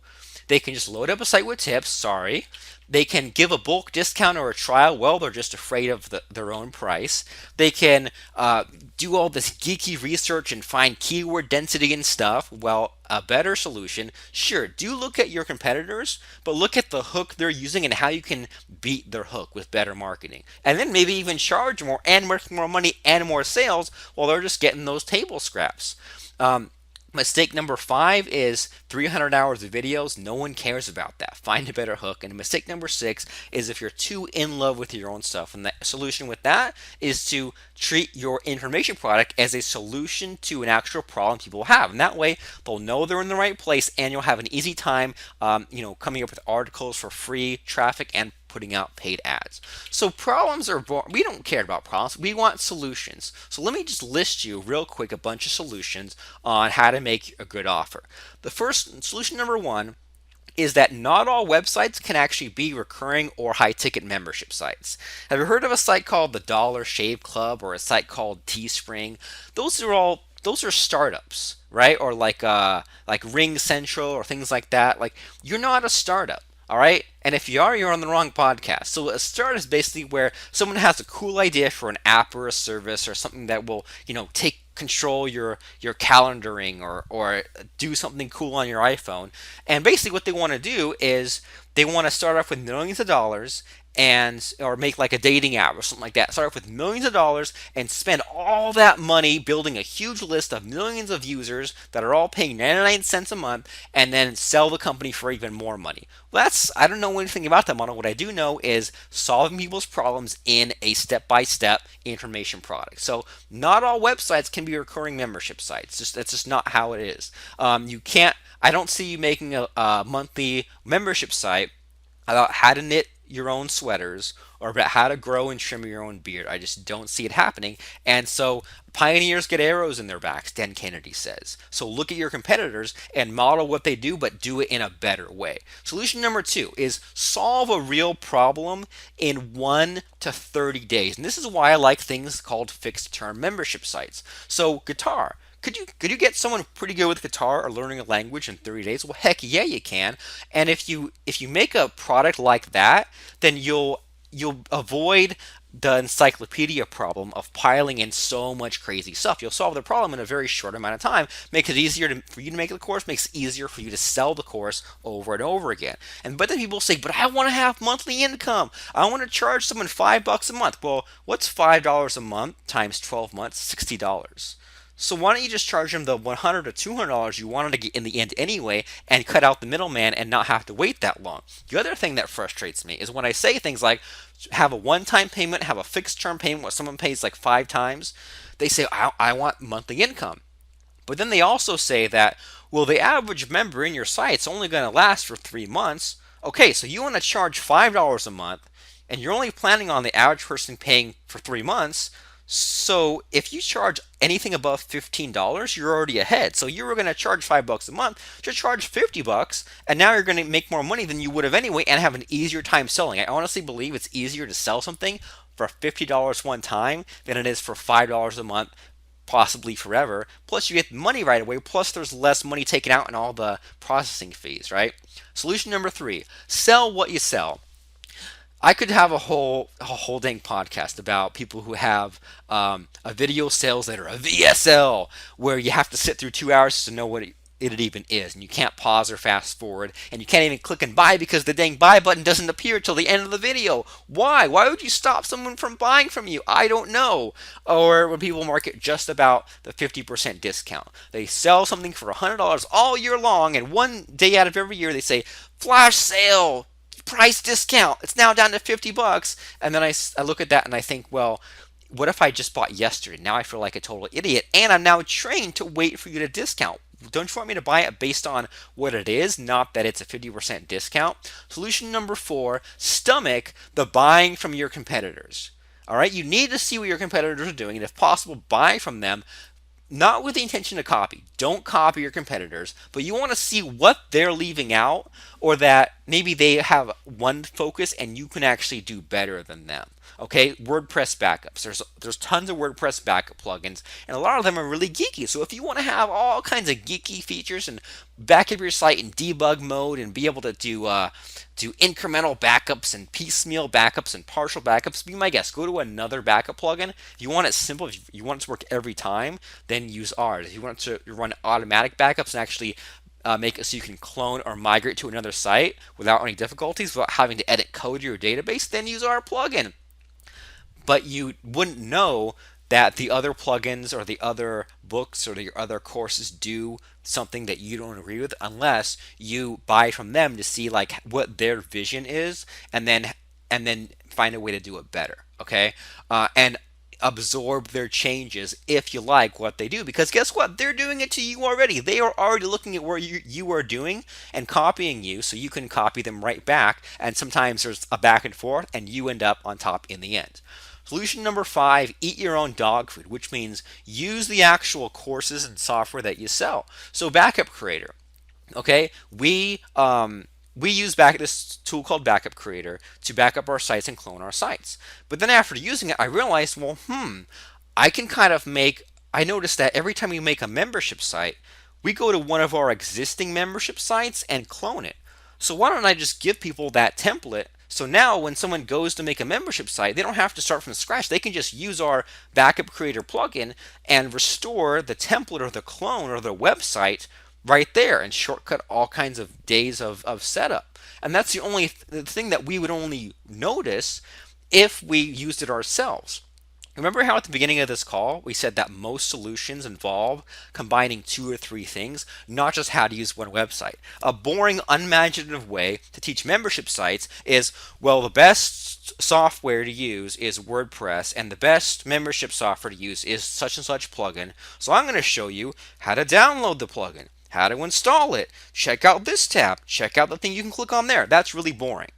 They can just load up a site with tips. Sorry. They can give a bulk discount or a trial. Well, they're just afraid of their own price. They can do all this geeky research and find keyword density and stuff. Well, a better solution, sure, do look at your competitors, but look at the hook they're using and how you can beat their hook with better marketing. And then maybe even charge more and make more money and more sales while they're just getting those table scraps. Mistake number 5 is 300 hours of videos. No one cares about that. Find a better hook. And mistake number 6 is if you're too in love with your own stuff. And the solution with that is to treat your information product as a solution to an actual problem people have. And that way, they'll know they're in the right place, and you'll have an easy time, coming up with articles for free traffic and putting out paid ads. So problems are we don't care about problems. We want solutions. So let me just list you real quick a bunch of solutions on how to make a good offer. The first solution, number 1, is that not all websites can actually be recurring or high ticket membership sites. Have you heard of a site called the Dollar Shave Club or a site called Teespring? Those are startups, right? Or like Ring Central or things like that. Like, you're not a startup. All right. And if you are, you're on the wrong podcast. So a startup is basically where someone has a cool idea for an app or a service or something that will, take control your calendaring or do something cool on your iPhone. And basically what they want to do is they want to start off with millions of dollars, and or make like a dating app or something like that. Start off with millions of dollars and spend all that money building a huge list of millions of users that are all paying 99 cents a month, and then sell the company for even more money. Well, I don't know anything about that model. What I do know is solving people's problems in a step-by-step information product. So not all websites can be recurring membership sites. That's just not how it is. You can't. I don't see you making a monthly membership site about how to knit your own sweaters or about how to grow and trim your own beard. I just don't see it happening. And so pioneers get arrows in their backs, Dan Kennedy says. So look at your competitors and model what they do, but do it in a better way. Solution number 2 is solve a real problem in 1 to 30 days. And this is why I like things called fixed term membership sites. So guitar. Could you get someone pretty good with guitar or learning a language in 30 days? Well, heck yeah, you can. And if you make a product like that, then you'll avoid the encyclopedia problem of piling in so much crazy stuff. You'll solve the problem in a very short amount of time. Makes it easier for you to make the course. Makes it easier for you to sell the course over and over again. But then people say, "But I want to have monthly income. I want to charge someone $5 a month." Well, what's $5 a month times 12 months? $60. So why don't you just charge them the $100 or $200 you wanted to get in the end anyway, and cut out the middleman and not have to wait that long? The other thing that frustrates me is when I say things like have a one-time payment, have a fixed term payment where someone pays like 5 times, they say, I want monthly income. But then they also say that, well, the average member in your site's only going to last for 3 months. Okay, so you want to charge $5 a month, and you're only planning on the average person paying for 3 months. So if you charge anything above $15, you're already ahead. So you were going to charge $5 a month, just charge $50, and now you're going to make more money than you would have anyway and have an easier time selling. I honestly believe it's easier to sell something for $50 one time than it is for $5 a month, possibly forever. Plus, you get money right away. Plus, there's less money taken out in all the processing fees, right? Solution number three: sell what you sell. I could have a whole dang podcast about people who have a video sales letter, a VSL, where you have to sit through 2 hours to know what it even is, and you can't pause or fast forward, and you can't even click and buy because the dang buy button doesn't appear till the end of the video. Why? Why would you stop someone from buying from you? I don't know. Or when people market just about the 50% discount, they sell something for $100 all year long, and one day out of every year they say flash sale, price discount, it's now down to $50. And then I look at that and I think, well, what if I just bought yesterday? Now I feel like a total idiot, and I'm now trained to wait for you to discount. Don't you want me to buy it based on what it is, not that it's a 50% discount? Solution number four: stomach the buying from your competitors. All right, you need to see what your competitors are doing, and if possible, buy from them, not with the intention to copy. Don't copy your competitors, but you want to see what they're leaving out, or that maybe they have one focus and you can actually do better than them. Okay, WordPress backups. There's tons of WordPress backup plugins, and a lot of them are really geeky. So if you want to have all kinds of geeky features and back up your site in debug mode and be able to do incremental backups and piecemeal backups and partial backups, be my guest. Go to another backup plugin. If you want it simple, if you want it to work every time, then use ours. If you want to run automatic backups and actually make it so you can clone or migrate to another site without any difficulties, without having to edit code to your database, then use our plugin. But you wouldn't know that the other plugins or the other books or the other courses do something that you don't agree with unless you buy from them to see like what their vision is, and then find a way to do it better. Okay, and absorb their changes if you like what they do, because guess what, they're doing it to you already. They are already looking at where you are doing and copying you, so you can copy them right back, and sometimes there's a back and forth and you end up on top in the end. Solution number five: eat your own dog food, which means use the actual courses and software that you sell. So Backup Creator, okay, we use this tool called Backup Creator to back up our sites and clone our sites. But then after using it, I realized, well, I can kind of I noticed that every time we make a membership site, we go to one of our existing membership sites and clone it. So why don't I just give people that template? So now when someone goes to make a membership site, they don't have to start from scratch. They can just use our Backup Creator plugin and restore the template or the clone or the website right there and shortcut all kinds of days of setup. And that's the only thing that we would only notice if we used it ourselves. Remember how at the beginning of this call we said that most solutions involve combining two or three things, not just how to use one website. A boring, unimaginative way to teach membership sites is, well, the best software to use is WordPress, and the best membership software to use is such and such plugin. So I'm going to show you how to download the plugin, how to install it, check out this tab, check out the thing you can click on there. That's really boring.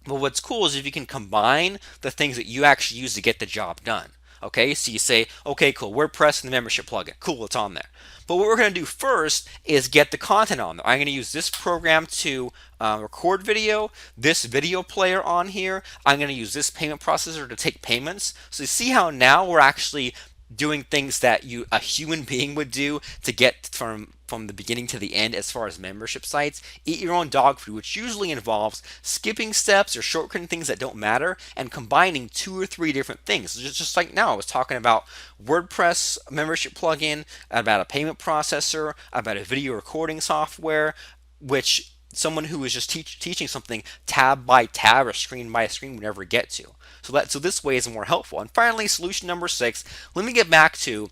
But what's cool is if you can combine the things that you actually use to get the job done. Okay, so you say, okay, cool, WordPress and the membership plugin. Cool, it's on there. But what we're going to do first is get the content on there. I'm going to use this program to record video, this video player on here. I'm going to use this payment processor to take payments. So you see how now we're actually doing things that a human being would do to get from the beginning to the end as far as membership sites. Eat your own dog food, which usually involves skipping steps or shortcutting things that don't matter and combining two or three different things. Just like now I was talking about WordPress membership plugin, about a payment processor, about a video recording software, which someone who is just teaching something tab by tab or screen by screen would never get to. So this way is more helpful. And finally, solution number six, let me get back to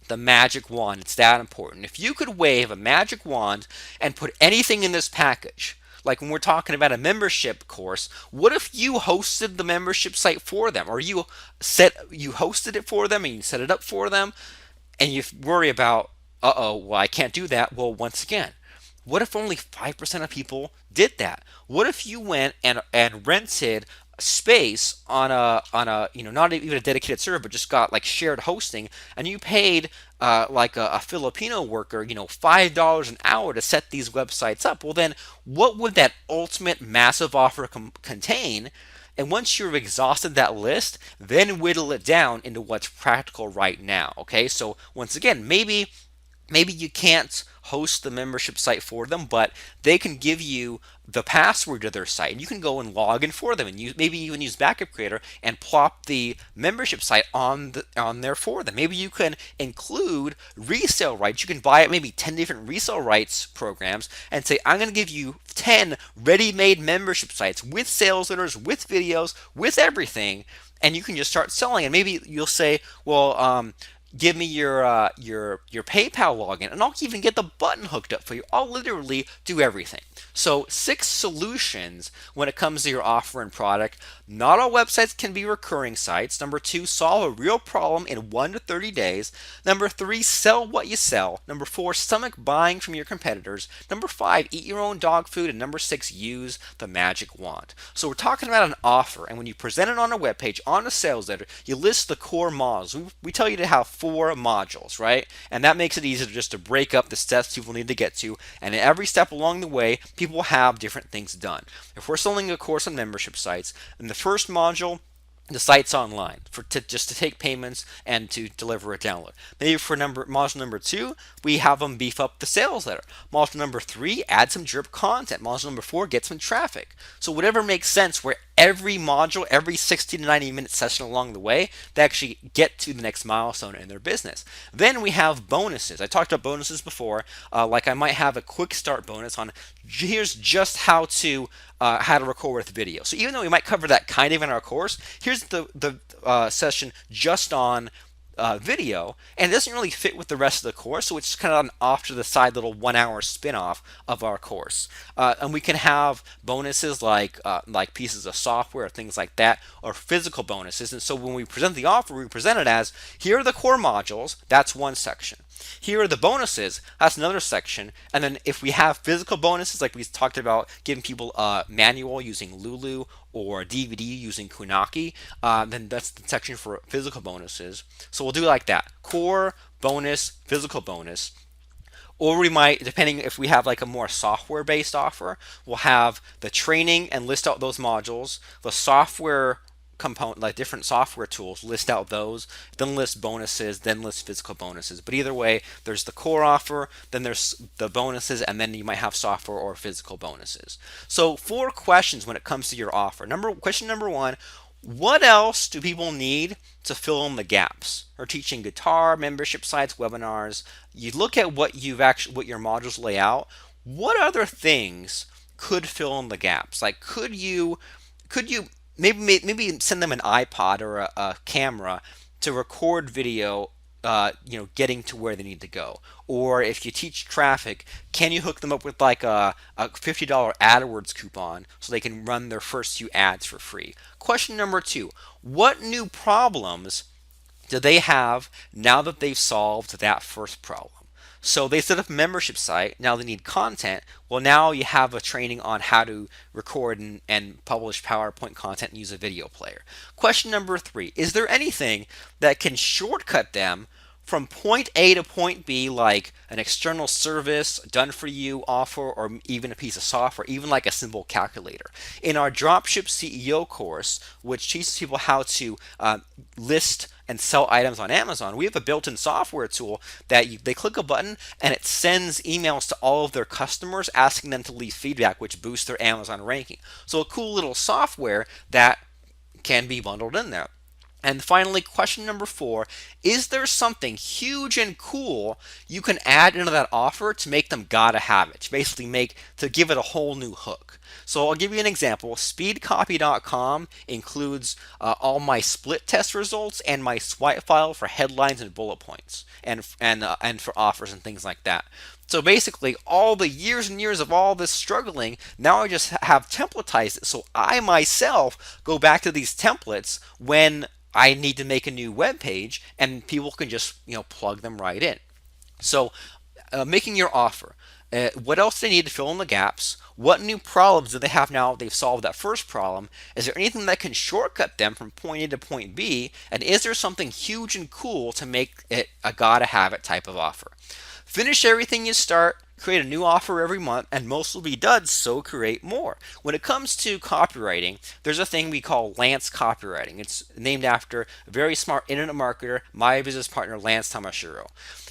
the magic wand. It's that important. If you could wave a magic wand and put anything in this package, like when we're talking about a membership course, what if you hosted the membership site for them, or you hosted it for them and you set it up for them, and you worry about, well, I can't do that. Well, once again, What if only 5% of people did that? What if you went and rented space on a not even a dedicated server, but just got like shared hosting, and you paid like a Filipino worker, $5 an hour to set these websites up? Well, then what would that ultimate massive offer contain? And once you've exhausted that list, then whittle it down into what's practical right now. Okay, so once again, maybe you can't host the membership site for them, but they can give you the password to their site, and you can go and log in for them, and maybe even use Backup Creator and plop the membership site on there for them. Maybe you can include resale rights. You can buy maybe 10 different resale rights programs and say, I'm going to give you 10 ready-made membership sites with sales letters, with videos, with everything, and you can just start selling. And maybe you'll say, well, give me your PayPal login, and I'll even get the button hooked up for you. I'll literally do everything. So 6 solutions when it comes to your offer and product. Not all websites can be recurring sites. Number 2, solve a real problem in 1 to 30 days. Number 3, sell what you sell. Number 4, stomach buying from your competitors. Number 5, eat your own dog food. And number 6, use the magic wand. So we're talking about an offer, and when you present it on a web page, on a sales letter, you list the core modules. We tell you to have 4 modules, right? And that makes it easy just to break up the steps people need to get to. And in every step along the way, people have different things done. If we're selling a course on membership sites, in the first module, the site's online just to take payments and to deliver a download. Maybe for module number 2, we have them beef up the sales letter. Module number 3, add some drip content. Module number 4, get some traffic. So whatever makes sense, where every module, every 60 to 90 minute session along the way, they actually get to the next milestone in their business. Then we have bonuses. I talked about bonuses before. Like I might have a quick start bonus on here's just how to record with video. So even though we might cover that kind of in our course, here's the session just on video, and it doesn't really fit with the rest of the course, so it's kind of an off to the side little 1 hour spin-off of our course. And we can have bonuses like pieces of software, things like that, or physical bonuses. And so when we present the offer, we present it as, here are the core modules. That's one section. Here are the bonuses. That's another section. And then if we have physical bonuses, like we talked about giving people a manual using Lulu or a DVD using Kunaki, then that's the section for physical bonuses. So we'll do it like that: core, bonus, physical bonus. Or we might, depending if we have like a more software based offer, we'll have the training and list out those modules, the software component, like different software tools, list out those, then list bonuses, then list physical bonuses. But either way, there's the core offer, then there's the bonuses, and then you might have software or physical bonuses. So 4 questions when it comes to your offer. Question number 1, what else do people need to fill in the gaps? We're teaching guitar, membership sites, webinars. You look at what your modules lay out. What other things could fill in the gaps? Like could you maybe send them an iPod or a camera to record video, getting to where they need to go? Or if you teach traffic, can you hook them up with like a $50 AdWords coupon so they can run their first few ads for free? Question number 2, what new problems do they have now that they've solved that first problem? So they set up a membership site. Now they need content. Well, now you have a training on how to record and publish PowerPoint content and use a video player. Question number 3, is there anything that can shortcut them from point A to point B, like an external service, done for you offer, or even a piece of software, even like a simple calculator? In our Dropship CEO course, which teaches people how to list and sell items on Amazon, we have a built-in software tool that they click a button and it sends emails to all of their customers asking them to leave feedback, which boosts their Amazon ranking. So a cool little software that can be bundled in there. And finally, question number 4, is there something huge and cool you can add into that offer to make them gotta have it, to give it a whole new hook? So I'll give you an example. Speedcopy.com includes all my split test results and my swipe file for headlines and bullet points, and for offers and things like that. So basically, all the years and years of all this struggling, now I just have templatized it. So I myself go back to these templates when I need to make a new web page, and people can just plug them right in. So making your offer. what else they need to fill in the gaps, what new problems do they have now that they've solved that first problem, is there anything that can shortcut them from point A to point B, and is there something huge and cool to make it a gotta have it type of offer. Finish everything you start, create a new offer every month, and most will be done, so create more. When it comes to copywriting, there's a thing we call Lance copywriting. It's named after a very smart internet marketer, my business partner, Lance Tamashiro.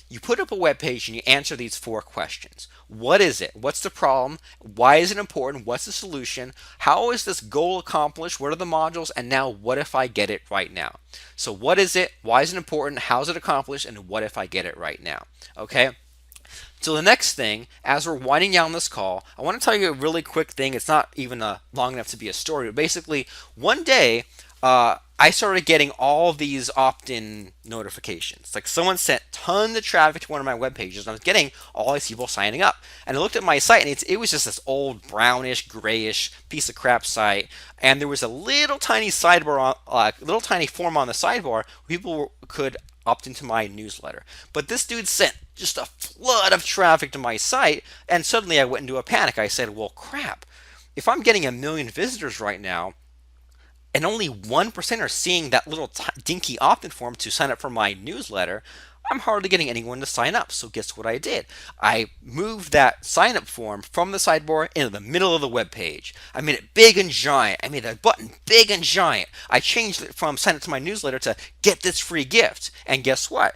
You put up a web page and you answer these 4 questions. What is it? What's the problem? Why is it important? What's the solution? How is this goal accomplished? What are the modules? And now, what if I get it right now? So, what is it? Why is it important? How is it accomplished? And what if I get it right now? Okay. So the next thing, as we're winding down this call, I want to tell you a really quick thing. It's not even long enough to be a story, but basically, one day I started getting all of these opt-in notifications. Like someone sent tons of traffic to one of my web pages, and I was getting all these people signing up. And I looked at my site, and it was just this old brownish, grayish piece of crap site. And there was a little tiny sidebar, little tiny form on the sidebar where people could opt into my newsletter. But this dude sent just a flood of traffic to my site, and suddenly I went into a panic. I said, well, crap. If I'm getting 1 million visitors right now, and only 1% are seeing that little dinky opt-in form to sign up for my newsletter, I'm hardly getting anyone to sign up. So guess what I did? I moved that sign up form from the sidebar into the middle of the web page. I made it big and giant. I made that button big and giant. I changed it from sign up to my newsletter to get this free gift. And guess what?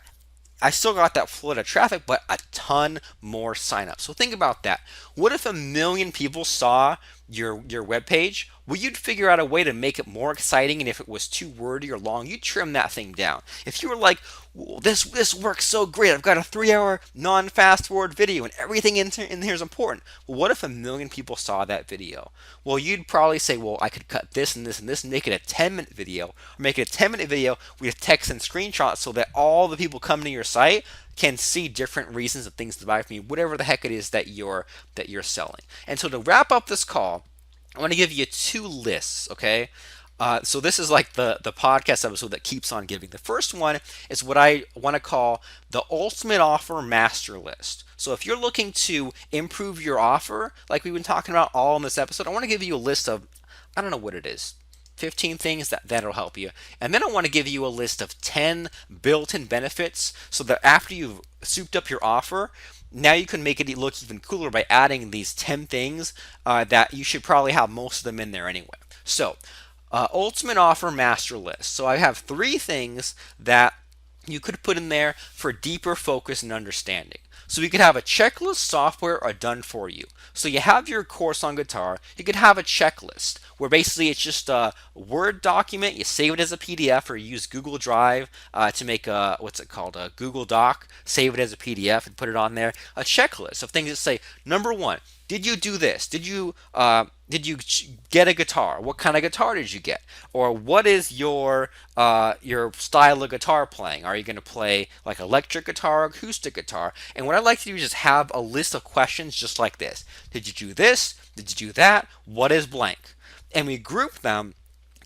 I still got that flood of traffic, but a ton more signups. So think about that. What if 1 million people saw your web page? Well, you'd figure out a way to make it more exciting, and if it was too wordy or long, you'd trim that thing down. If you were like, well, this works so great, I've got a 3-hour non-fast forward video, and everything in here is important. Well, what if 1 million people saw that video? Well, you'd probably say, well, I could cut this and this and this and make it a 10-minute video, or make it a 10-minute video with text and screenshots so that all the people coming to your site can see different reasons and things to buy from you, whatever the heck it is that you're selling. And so to wrap up this call, I want to give you 2 lists, okay? So this is like the podcast episode that keeps on giving. The first one is what I want to call the ultimate offer master list. So if you're looking to improve your offer, like we've been talking about all in this episode, I want to give you a list of, I don't know what it is, 15 things that'll help you. And then I want to give you a list of 10 built-in benefits so that after you've souped up your offer, now you can make it look even cooler by adding these 10 things that you should probably have most of them in there anyway. So, ultimate offer master list. So I have 3 things that you could put in there for deeper focus and understanding. So you could have a checklist software or done for you. So you have your course on guitar, you could have a checklist where basically it's just a Word document, you save it as a PDF or you use Google Drive to make a, a Google Doc, save it as a PDF and put it on there. A checklist of things that say, number 1, did you do this? Did you get a guitar? What kind of guitar did you get? Or what is your style of guitar playing? Are you going to play like electric guitar or acoustic guitar? And what I like to do is just have a list of questions just like this. Did you do this? Did you do that? What is blank? And we group them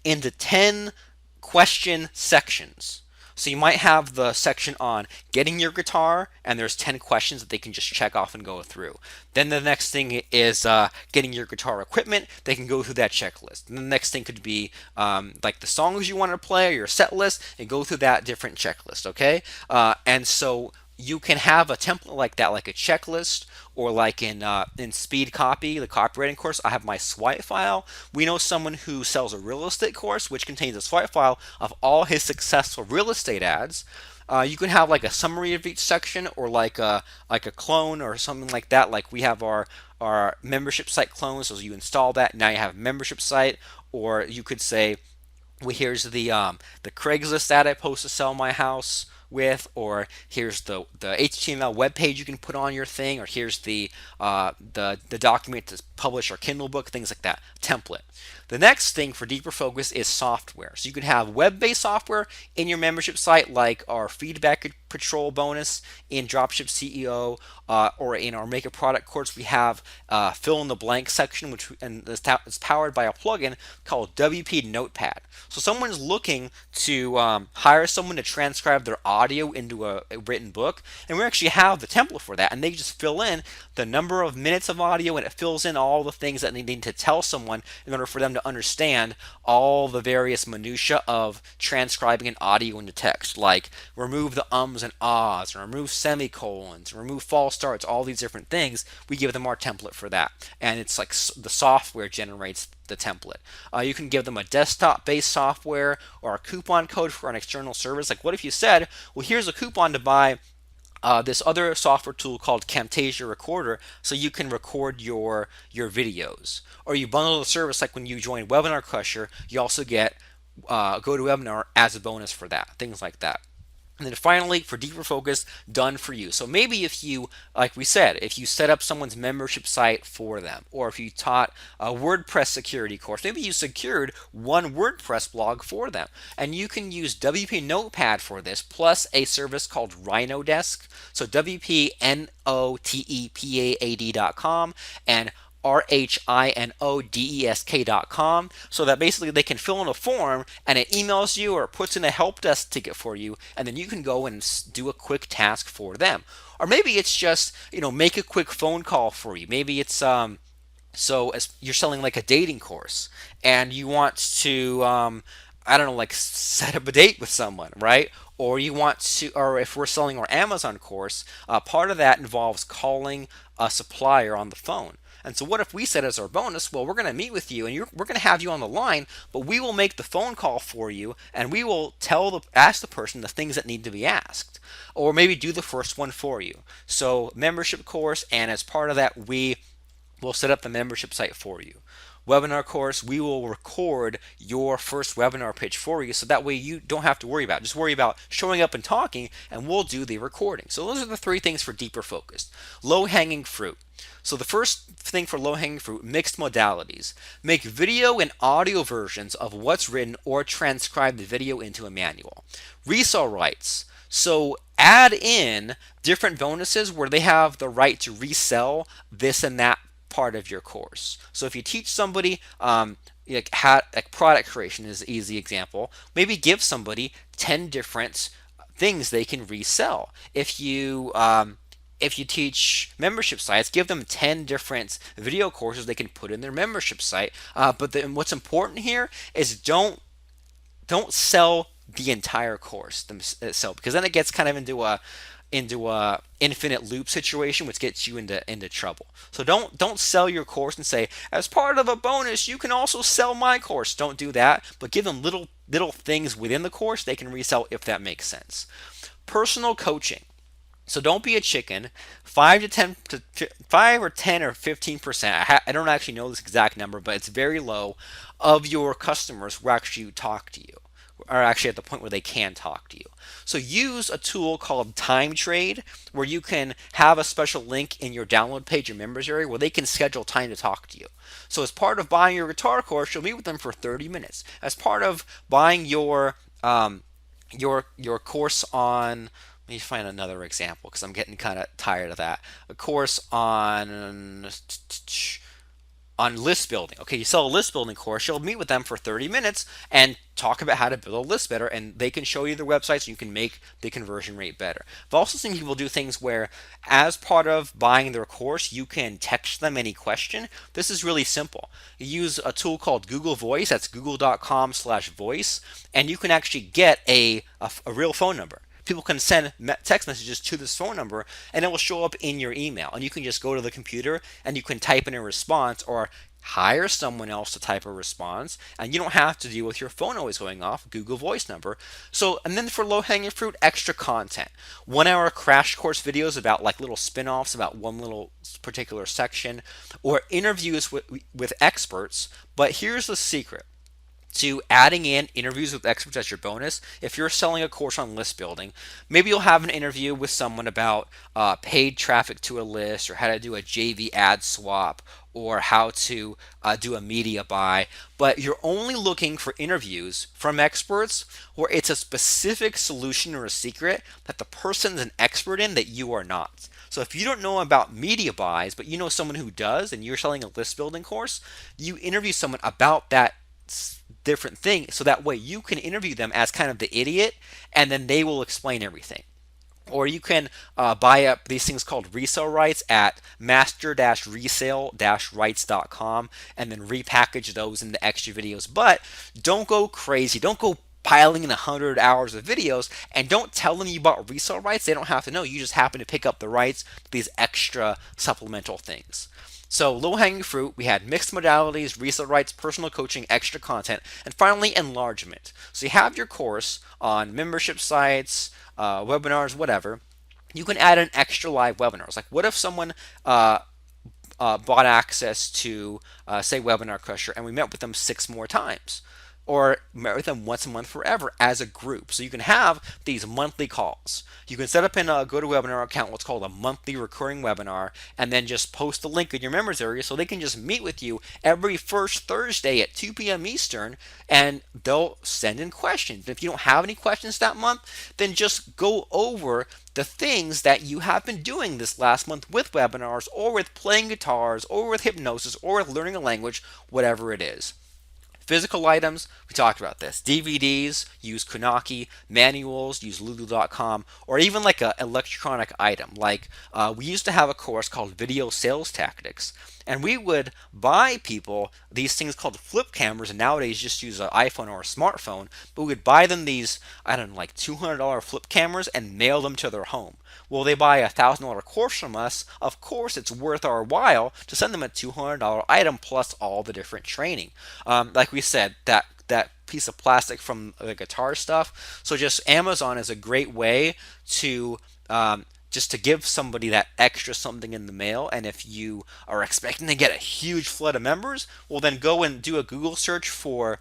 into 10 question sections. So you might have the section on getting your guitar, and there's 10 questions that they can just check off and go through. Then the next thing is getting your guitar equipment. They can go through that checklist. And the next thing could be like the songs you want to play or your set list, and go through that different checklist, okay? And so you can have a template like that, like a checklist, or like in Speed Copy, the copywriting course, I have my swipe file. We know someone who sells a real estate course, which contains a swipe file of all his successful real estate ads. You can have like a summary of each section, or like a clone or something like that. Like we have our membership site clone, so you install that, now you have a membership site. Or you could say, well, here's the Craigslist ad I post to sell my house with, or here's the HTML web page you can put on your thing, or here's the document to publish our Kindle book, things like that. Template. The next thing for deeper focus is software. So you can have web-based software in your membership site, like our feedback Patrol bonus in Dropship CEO, or in our Make a Product course, we have fill in the blank section, which and it's powered by a plugin called WP Notepad. So someone's looking to hire someone to transcribe their audio into a written book, and we actually have the template for that, and they just fill in the number of minutes of audio, and it fills in all the things that they need to tell someone in order for them to understand all the various minutia of transcribing an audio into text, like remove the ums and ahs, or remove semicolons, remove false starts, all these different things. We give them our template for that, and it's like the software generates the template. You can give them a desktop-based software or a coupon code for an external service. Like, what if you said, well, here's a coupon to buy this other software tool called Camtasia Recorder, so you can record your videos. Or you bundle the service, like when you join Webinar Crusher, you also get GoToWebinar as a bonus for that, things like that. And then finally, for deeper focus, done for you. So maybe if you, like we said, if you set up someone's membership site for them, or if you taught a WordPress security course, maybe you secured one WordPress blog for them. And you can use WP Notepad for this, plus a service called RhinoDesk. So WPNOTEPAAD.com and RHINODESK.com, so that basically they can fill in a form and it emails you or puts in a help desk ticket for you, and then you can go and do a quick task for them. Or maybe it's just, make a quick phone call for you. Maybe it's so as you're selling like a dating course and you want to I don't know, like set up a date with someone, right? Or you want to, or if we're selling our Amazon course, part of that involves calling a supplier on the phone. And so what if we said as our bonus, well, we're going to meet with you and we're going to have you on the line, but we will make the phone call for you and we will ask the person the things that need to be asked, or maybe do the first one for you. So membership course, and as part of that, we will set up the membership site for you. Webinar course, we will record your first webinar pitch for you, so that way you don't have to worry about it. Just worry about showing up and talking, and we'll do the recording. So those are the three things for deeper focus. Low-hanging fruit. So the first thing for low-hanging fruit, mixed modalities. Make video and audio versions of what's written or transcribe the video into a manual. Resale rights. So add in different bonuses where they have the right to resell this and that part of your course. So if you teach somebody like product creation is an easy example, maybe give somebody 10 different things they can resell. If you teach membership sites, give them 10 different video courses they can put in their membership site. But then what's important here is don't sell the entire course themselves, because then it gets kind of into a infinite loop situation, which gets you into trouble. So don't sell your course and say, as part of a bonus, you can also sell my course. Don't do that, but give them little things within the course they can resell, if that makes sense. Personal coaching. So don't be a chicken. 5 or 10 or 15%. I don't actually know this exact number, but it's very low, of your customers will actually talk to you, are actually at the point where they can talk to you. So use a tool called Time Trade, where you can have a special link in your download page, your members area, where they can schedule time to talk to you. So as part of buying your guitar course, you'll meet with them for 30 minutes. As part of buying your course on, let me find another example because I'm getting kind of tired of that. A course on list building. Okay, you sell a list building course, you'll meet with them for 30 minutes and talk about how to build a list better, and they can show you their websites and you can make the conversion rate better. I've also seen people do things where, as part of buying their course, you can text them any question. This is really simple. You use a tool called Google Voice, that's google.com/voice, and you can actually get a real phone number. People can send text messages to this phone number and it will show up in your email, and you can just go to the computer and you can type in a response or hire someone else to type a response, and you don't have to deal with your phone always going off. Google Voice number. So, and then for low-hanging fruit, extra content. 1-hour crash course videos about like little spin-offs about one little particular section, or interviews with experts. But here's the secret to adding in interviews with experts as your bonus. If you're selling a course on list building, maybe you'll have an interview with someone about paid traffic to a list, or how to do a JV ad swap, or how to do a media buy, but you're only looking for interviews from experts where it's a specific solution or a secret that the person's an expert in that you are not. So if you don't know about media buys, but you know someone who does and you're selling a list building course, you interview someone about that different thing so that way you can interview them as kind of the idiot and then they will explain everything. Or you can buy up these things called resale rights at master-resale-rights.com and then repackage those into extra videos. But don't go crazy. Don't go piling in 100 hours of videos and don't tell them you bought resale rights. They don't have to know. You just happen to pick up the rights to these extra supplemental things. So low hanging fruit, we had mixed modalities, resale rights, personal coaching, extra content, and finally enlargement. So you have your course on membership sites, webinars, whatever. You can add an extra live webinars. Like what if someone bought access to, say, Webinar Crusher, and we met with them 6 more times, or met with them once a month forever as a group. So you can have these monthly calls. You can set up in a GoToWebinar account what's called a monthly recurring webinar, and then just post a link in your members area so they can just meet with you every first Thursday at 2 p.m. Eastern, and they'll send in questions. If you don't have any questions that month, then just go over the things that you have been doing this last month with webinars, or with playing guitars, or with hypnosis, or with learning a language, whatever it is. Physical items, we talked about this. DVDs, use Kunaki. Manuals, use Lulu.com. Or even like an electronic item. Like we used to have a course called Video Sales Tactics. And we would buy people these things called flip cameras, and nowadays just use an iPhone or a smartphone. But we would buy them these, I don't know, like $200 flip cameras and mail them to their home. Well, they buy a $1,000 course from us. Of course, it's worth our while to send them a $200 item plus all the different training. Like we said, that piece of plastic from the guitar stuff. So just Amazon is a great way to just to give somebody that extra something in the mail. And if you are expecting to get a huge flood of members, well, then go and do a Google search for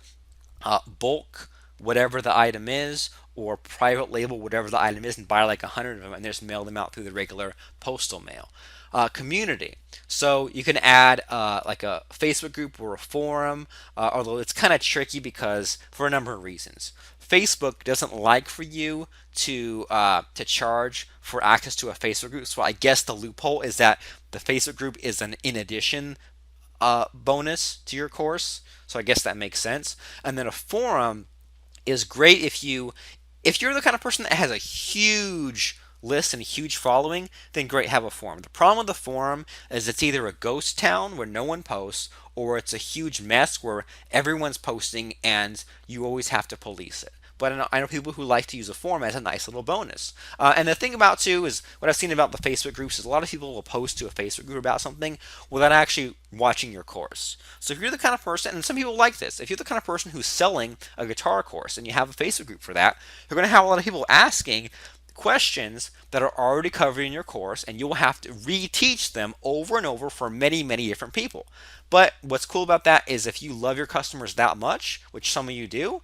bulk, whatever the item is, or private label, whatever the item is, and buy like 100 of them and just mail them out through the regular postal mail. Community. So you can add like a Facebook group or a forum, although it's kind of tricky because for a number of reasons. Facebook doesn't like for you to charge for access to a Facebook group. So I guess the loophole is that the Facebook group is an in addition bonus to your course. So I guess that makes sense. And then a forum is great if you're the kind of person that has a huge list and a huge following, then great, have a forum. The problem with the forum is it's either a ghost town where no one posts, or it's a huge mess where everyone's posting and you always have to police it. But I know people who like to use a forum as a nice little bonus. And the thing about too is what I've seen about the Facebook groups is a lot of people will post to a Facebook group about something without actually watching your course. So if you're the kind of person, and some people like this, if you're the kind of person who's selling a guitar course and you have a Facebook group for that, you're going to have a lot of people asking questions that are already covered in your course, and you'll have to reteach them over and over for many, many different people. But what's cool about that is if you love your customers that much, which some of you do,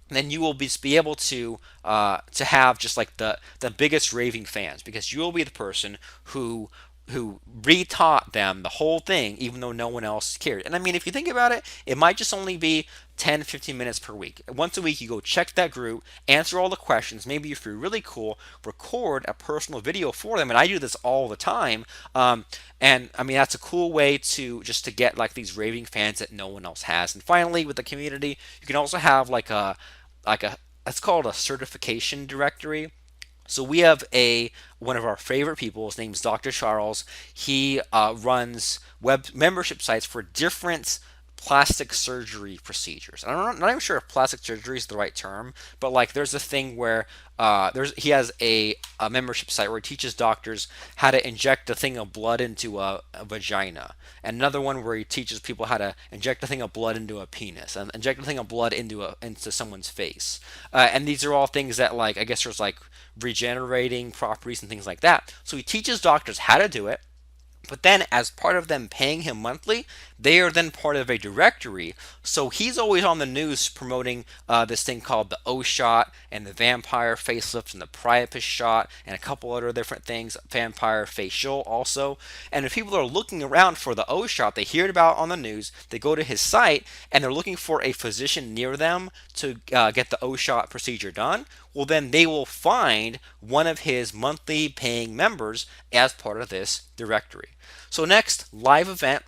then you will be able to have just like the biggest raving fans, because you will be the person who retaught them the whole thing even though no one else cared. And I mean, if you think about it, it might just only be 10-15 minutes per week. Once a week you go check that group, answer all the questions, maybe if you're really cool, record a personal video for them. And I do this all the time. And I mean, that's a cool way to just to get like these raving fans that no one else has. And finally, with the community, you can also have like a it's called a certification directory. So we have one of our favorite people. His name's Dr. Charles. He runs web membership sites for different plastic surgery procedures. I'm not even sure if plastic surgery is the right term, but like there's a thing where he has a membership site where he teaches doctors how to inject a thing of blood into a vagina, and another one where he teaches people how to inject a thing of blood into a penis, and inject a thing of blood into someone's face. And these are all things that, like, I guess there's like regenerating properties and things like that. So he teaches doctors how to do it. But then, as part of them paying him monthly, they are then part of a directory. So he's always on the news promoting this thing called the O shot and the vampire facelift and the priapus shot and a couple other different things, vampire facial also. And if people are looking around for the O shot, they hear it about on the news, they go to his site and they're looking for a physician near them to get the O shot procedure done. Well, then they will find one of his monthly paying members as part of this directory. So next, live event.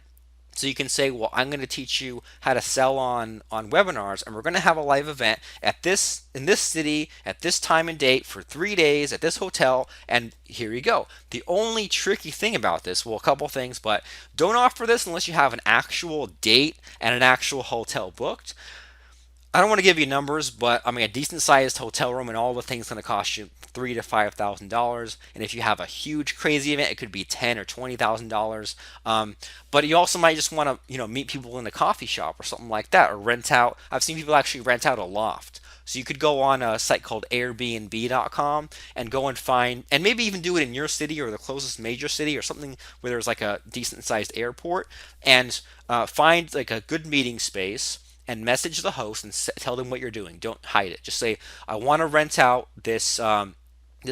So you can say, well, I'm going to teach you how to sell on webinars, and we're going to have a live event at this in this city at this time and date for 3 days at this hotel, and here you go. The only tricky thing about this, well, a couple things, but don't offer this unless you have an actual date and an actual hotel booked. I don't want to give you numbers, but I mean a decent sized hotel room and all the things going to cost you $3,000 to $5,000. And if you have a huge crazy event, it could be $10,000 or $20,000. But you also might just want to meet people in a coffee shop or something like that, or rent out. I've seen people actually rent out a loft. So you could go on a site called Airbnb.com and go and find, and maybe even do it in your city or the closest major city or something where there's like a decent sized airport, and find like a good meeting space and message the host and tell them what you're doing. Don't hide it. Just say, I want to rent out this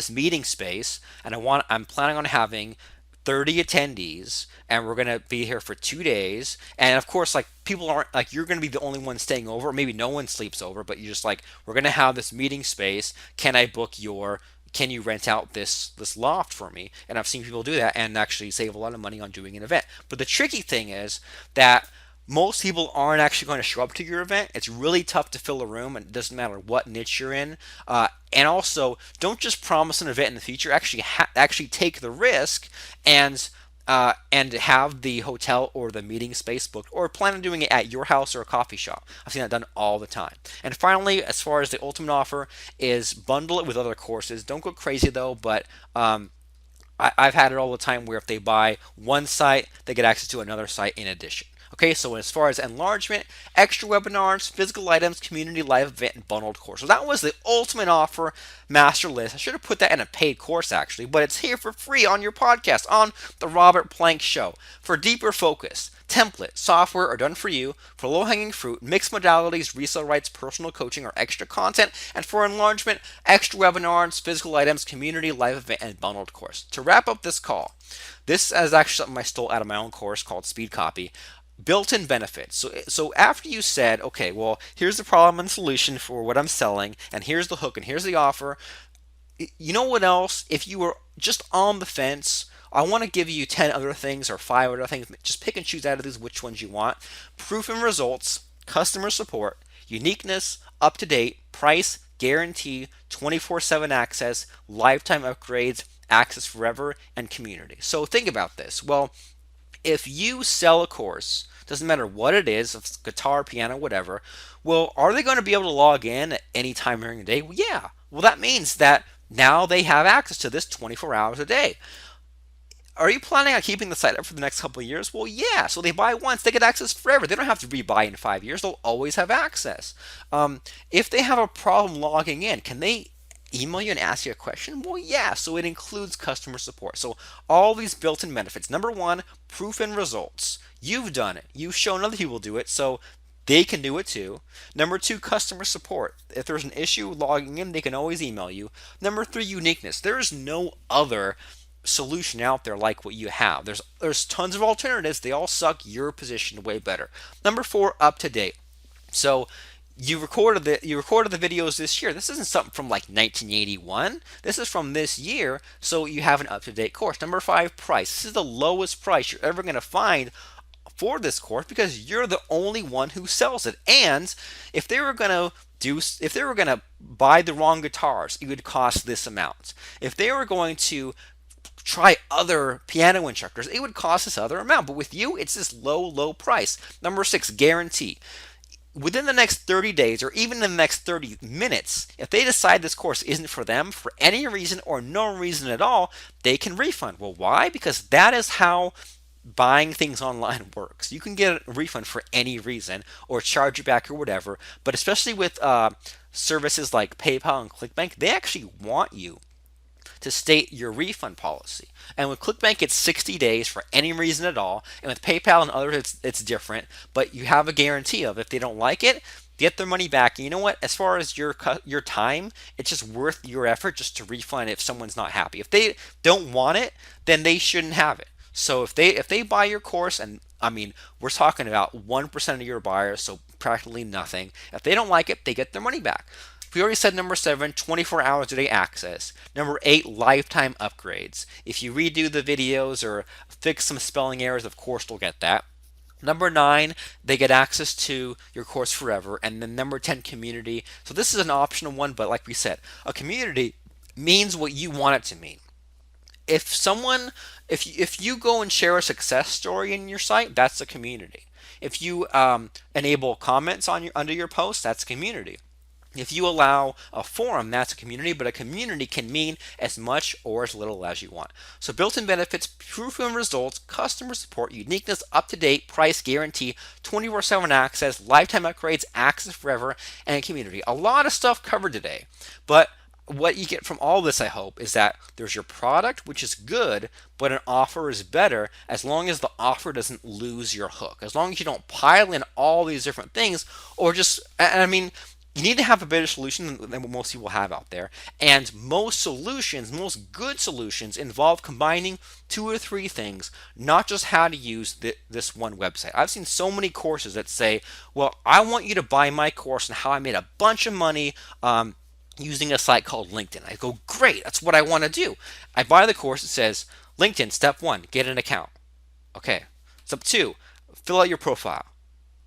meeting space, and I'm planning on having 30 attendees, and we're going to be here for 2 days. And of course, like, people aren't like, you're going to be the only one staying over. Maybe no one sleeps over, but you're just like, we're going to have this meeting space. Can you rent out this loft for me? And I've seen people do that and actually save a lot of money on doing an event. But the tricky thing is that most people aren't actually going to show up to your event. It's really tough to fill a room, and it doesn't matter what niche you're in. And also, don't just promise an event in the future. Actually take the risk and have the hotel or the meeting space booked, or plan on doing it at your house or a coffee shop. I've seen that done all the time. And finally, as far as the ultimate offer is, bundle it with other courses. Don't go crazy though, but I've had it all the time where if they buy one site, they get access to another site in addition. Okay, so as far as enlargement, extra webinars, physical items, community, live event, and bundled course. So that was the ultimate offer master list. I should have put that in a paid course actually, but it's here for free on your podcast, on the Robert Plank Show. For deeper focus, template, software are done for you. For low-hanging fruit, mixed modalities, resale rights, personal coaching, or extra content. And for enlargement, extra webinars, physical items, community, live event, and bundled course. To wrap up this call, this is actually something I stole out of my own course called Speed Copy. Built-in benefits. So after you said, okay, well, here's the problem and solution for what I'm selling, and here's the hook, and here's the offer. You know what else? If you were just on the fence, I want to give you 10 other things or 5 other things. Just pick and choose out of these which ones you want. Proof and results, customer support, uniqueness, up-to-date, price, guarantee, 24/7 access, lifetime upgrades, access forever, and community. So think about this. Well, if you sell a course, doesn't matter what it is, if it's guitar, piano, whatever, well, are they going to be able to log in at any time during the day? Well, yeah. Well, that means that now they have access to this 24 hours a day. Are you planning on keeping the site up for the next couple of years? Well, yeah. So they buy once, they get access forever. They don't have to rebuy in 5 years. They'll always have access. If they have a problem logging in, can they email you and ask you a question? Well, yeah. So it includes customer support. So all these built-in benefits. Number one, proof and results. You've done it. You've shown other people do it, so they can do it too. Number two, customer support. If there's an issue logging in, they can always email you. Number three, uniqueness. There is no other solution out there like what you have. There's tons of alternatives. They all suck. Your position way better. Number four, up to date. So you recorded the videos this year. This isn't something from like 1981. This is from this year, so you have an up-to-date course. Number five, price. This is the lowest price you're ever going to find for this course because you're the only one who sells it. And if they were going to buy the wrong guitars, it would cost this amount. If they were going to try other piano instructors, it would cost this other amount. But with you, it's this low price. Number six, guarantee. Within the next 30 days or even in the next 30 minutes, if they decide this course isn't for them for any reason or no reason at all, they can refund. Well, why? Because that is how buying things online works. You can get a refund for any reason or charge it back or whatever, but especially with services like PayPal and ClickBank, they actually want you to state your refund policy. And with ClickBank, it's 60 days for any reason at all. And with PayPal and others, it's different. But you have a guarantee of if they don't like it, get their money back. And you know what? As far as your time, it's just worth your effort just to refund if someone's not happy. If they don't want it, then they shouldn't have it. So if they buy your course, and I mean, we're talking about 1% of your buyers, so practically nothing. If they don't like it, they get their money back. We already said number 7, 24 hours a day access. Number 8, lifetime upgrades. If you redo the videos or fix some spelling errors, of course they'll get that. Number 9, they get access to your course forever. And then number 10, community. So this is an optional one, but like we said, a community means what you want it to mean. If you go and share a success story in your site, that's a community. If you enable comments under your post, that's a community. If you allow a forum, that's a community, but a community can mean as much or as little as you want. So built-in benefits, proven results, customer support, uniqueness, up-to-date, price guarantee, 24/7 access, lifetime upgrades, access forever, and community. A lot of stuff covered today, but what you get from all this, I hope, is that there's your product, which is good, but an offer is better as long as the offer doesn't lose your hook. As long as you don't pile in all these different things, or just, I mean, you need to have a better solution than what most people have out there. And most solutions, most good solutions, involve combining 2 or 3 things, not just how to use this one website. I've seen so many courses that say, well, I want you to buy my course on how I made a bunch of money using a site called LinkedIn. I go, great, that's what I want to do. I buy the course, it says, LinkedIn, step 1, get an account. Okay. Step 2, fill out your profile.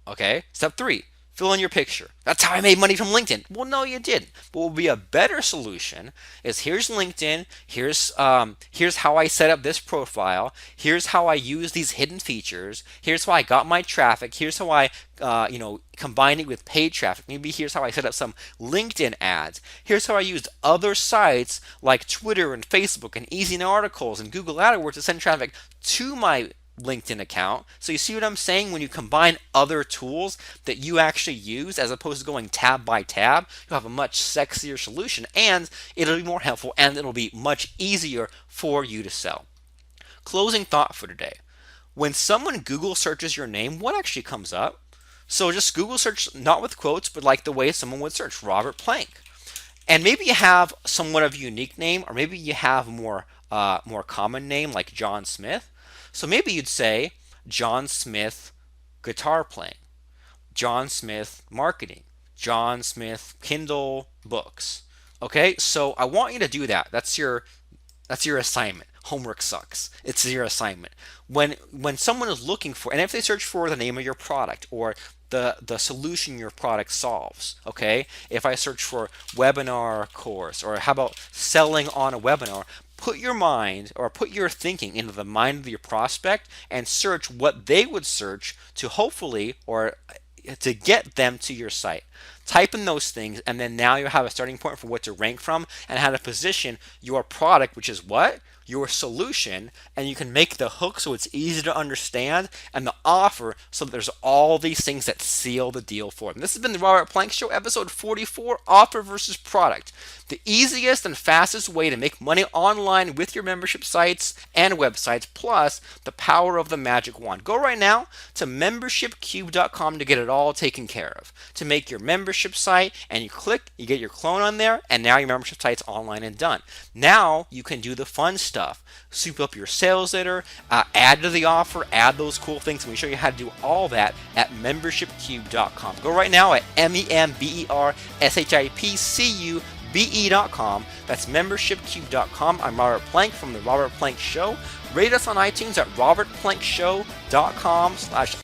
Okay. Step 3, fill in your picture. That's how I made money from LinkedIn. Well, no, you didn't. What would be a better solution is here's LinkedIn. Here's how I set up this profile. Here's how I use these hidden features. Here's how I got my traffic. Here's how I combine it with paid traffic. Maybe here's how I set up some LinkedIn ads. Here's how I used other sites like Twitter and Facebook and Easy Articles and Google AdWords to send traffic to my LinkedIn account. So you see what I'm saying? When you combine other tools that you actually use as opposed to going tab by tab, you'll have a much sexier solution, and it'll be more helpful, and it'll be much easier for you to sell. Closing thought for today. When someone Google searches your name, what actually comes up? So just Google search, not with quotes, but like the way someone would search Robert Plank. And maybe you have somewhat of a unique name, or maybe you have a more common name like John Smith. So maybe you'd say John Smith guitar playing, John Smith marketing, John Smith Kindle books. Okay, so I want you to do that. That's your assignment. Homework sucks. It's your assignment. When someone is looking for, and if they search for the name of your product or the solution your product solves, okay? If I search for webinar course, or how about selling on a webinar, put your mind or put your thinking into the mind of your prospect and search what they would search to hopefully or to get them to your site. Type in those things, and then now you have a starting point for what to rank from and how to position your product, which is what? Your solution, and you can make the hook so it's easy to understand, and the offer so that there's all these things that seal the deal for them. This has been the Robert Plank Show, episode 44, Offer versus Product. The easiest and fastest way to make money online with your membership sites and websites, plus the power of the magic wand. Go right now to membershipcube.com to get it all taken care of. To make your membership site, and you click, you get your clone on there, and now your membership site's online and done. Now you can do the fun stuff. Soup up your sales letter, add to the offer, add those cool things, and we show you how to do all that at membershipcube.com. Go right now at membershipcube.com. That's membershipcube.com. I'm Robert Plank from the Robert Plank Show. Rate us on iTunes at robertplankshow.com/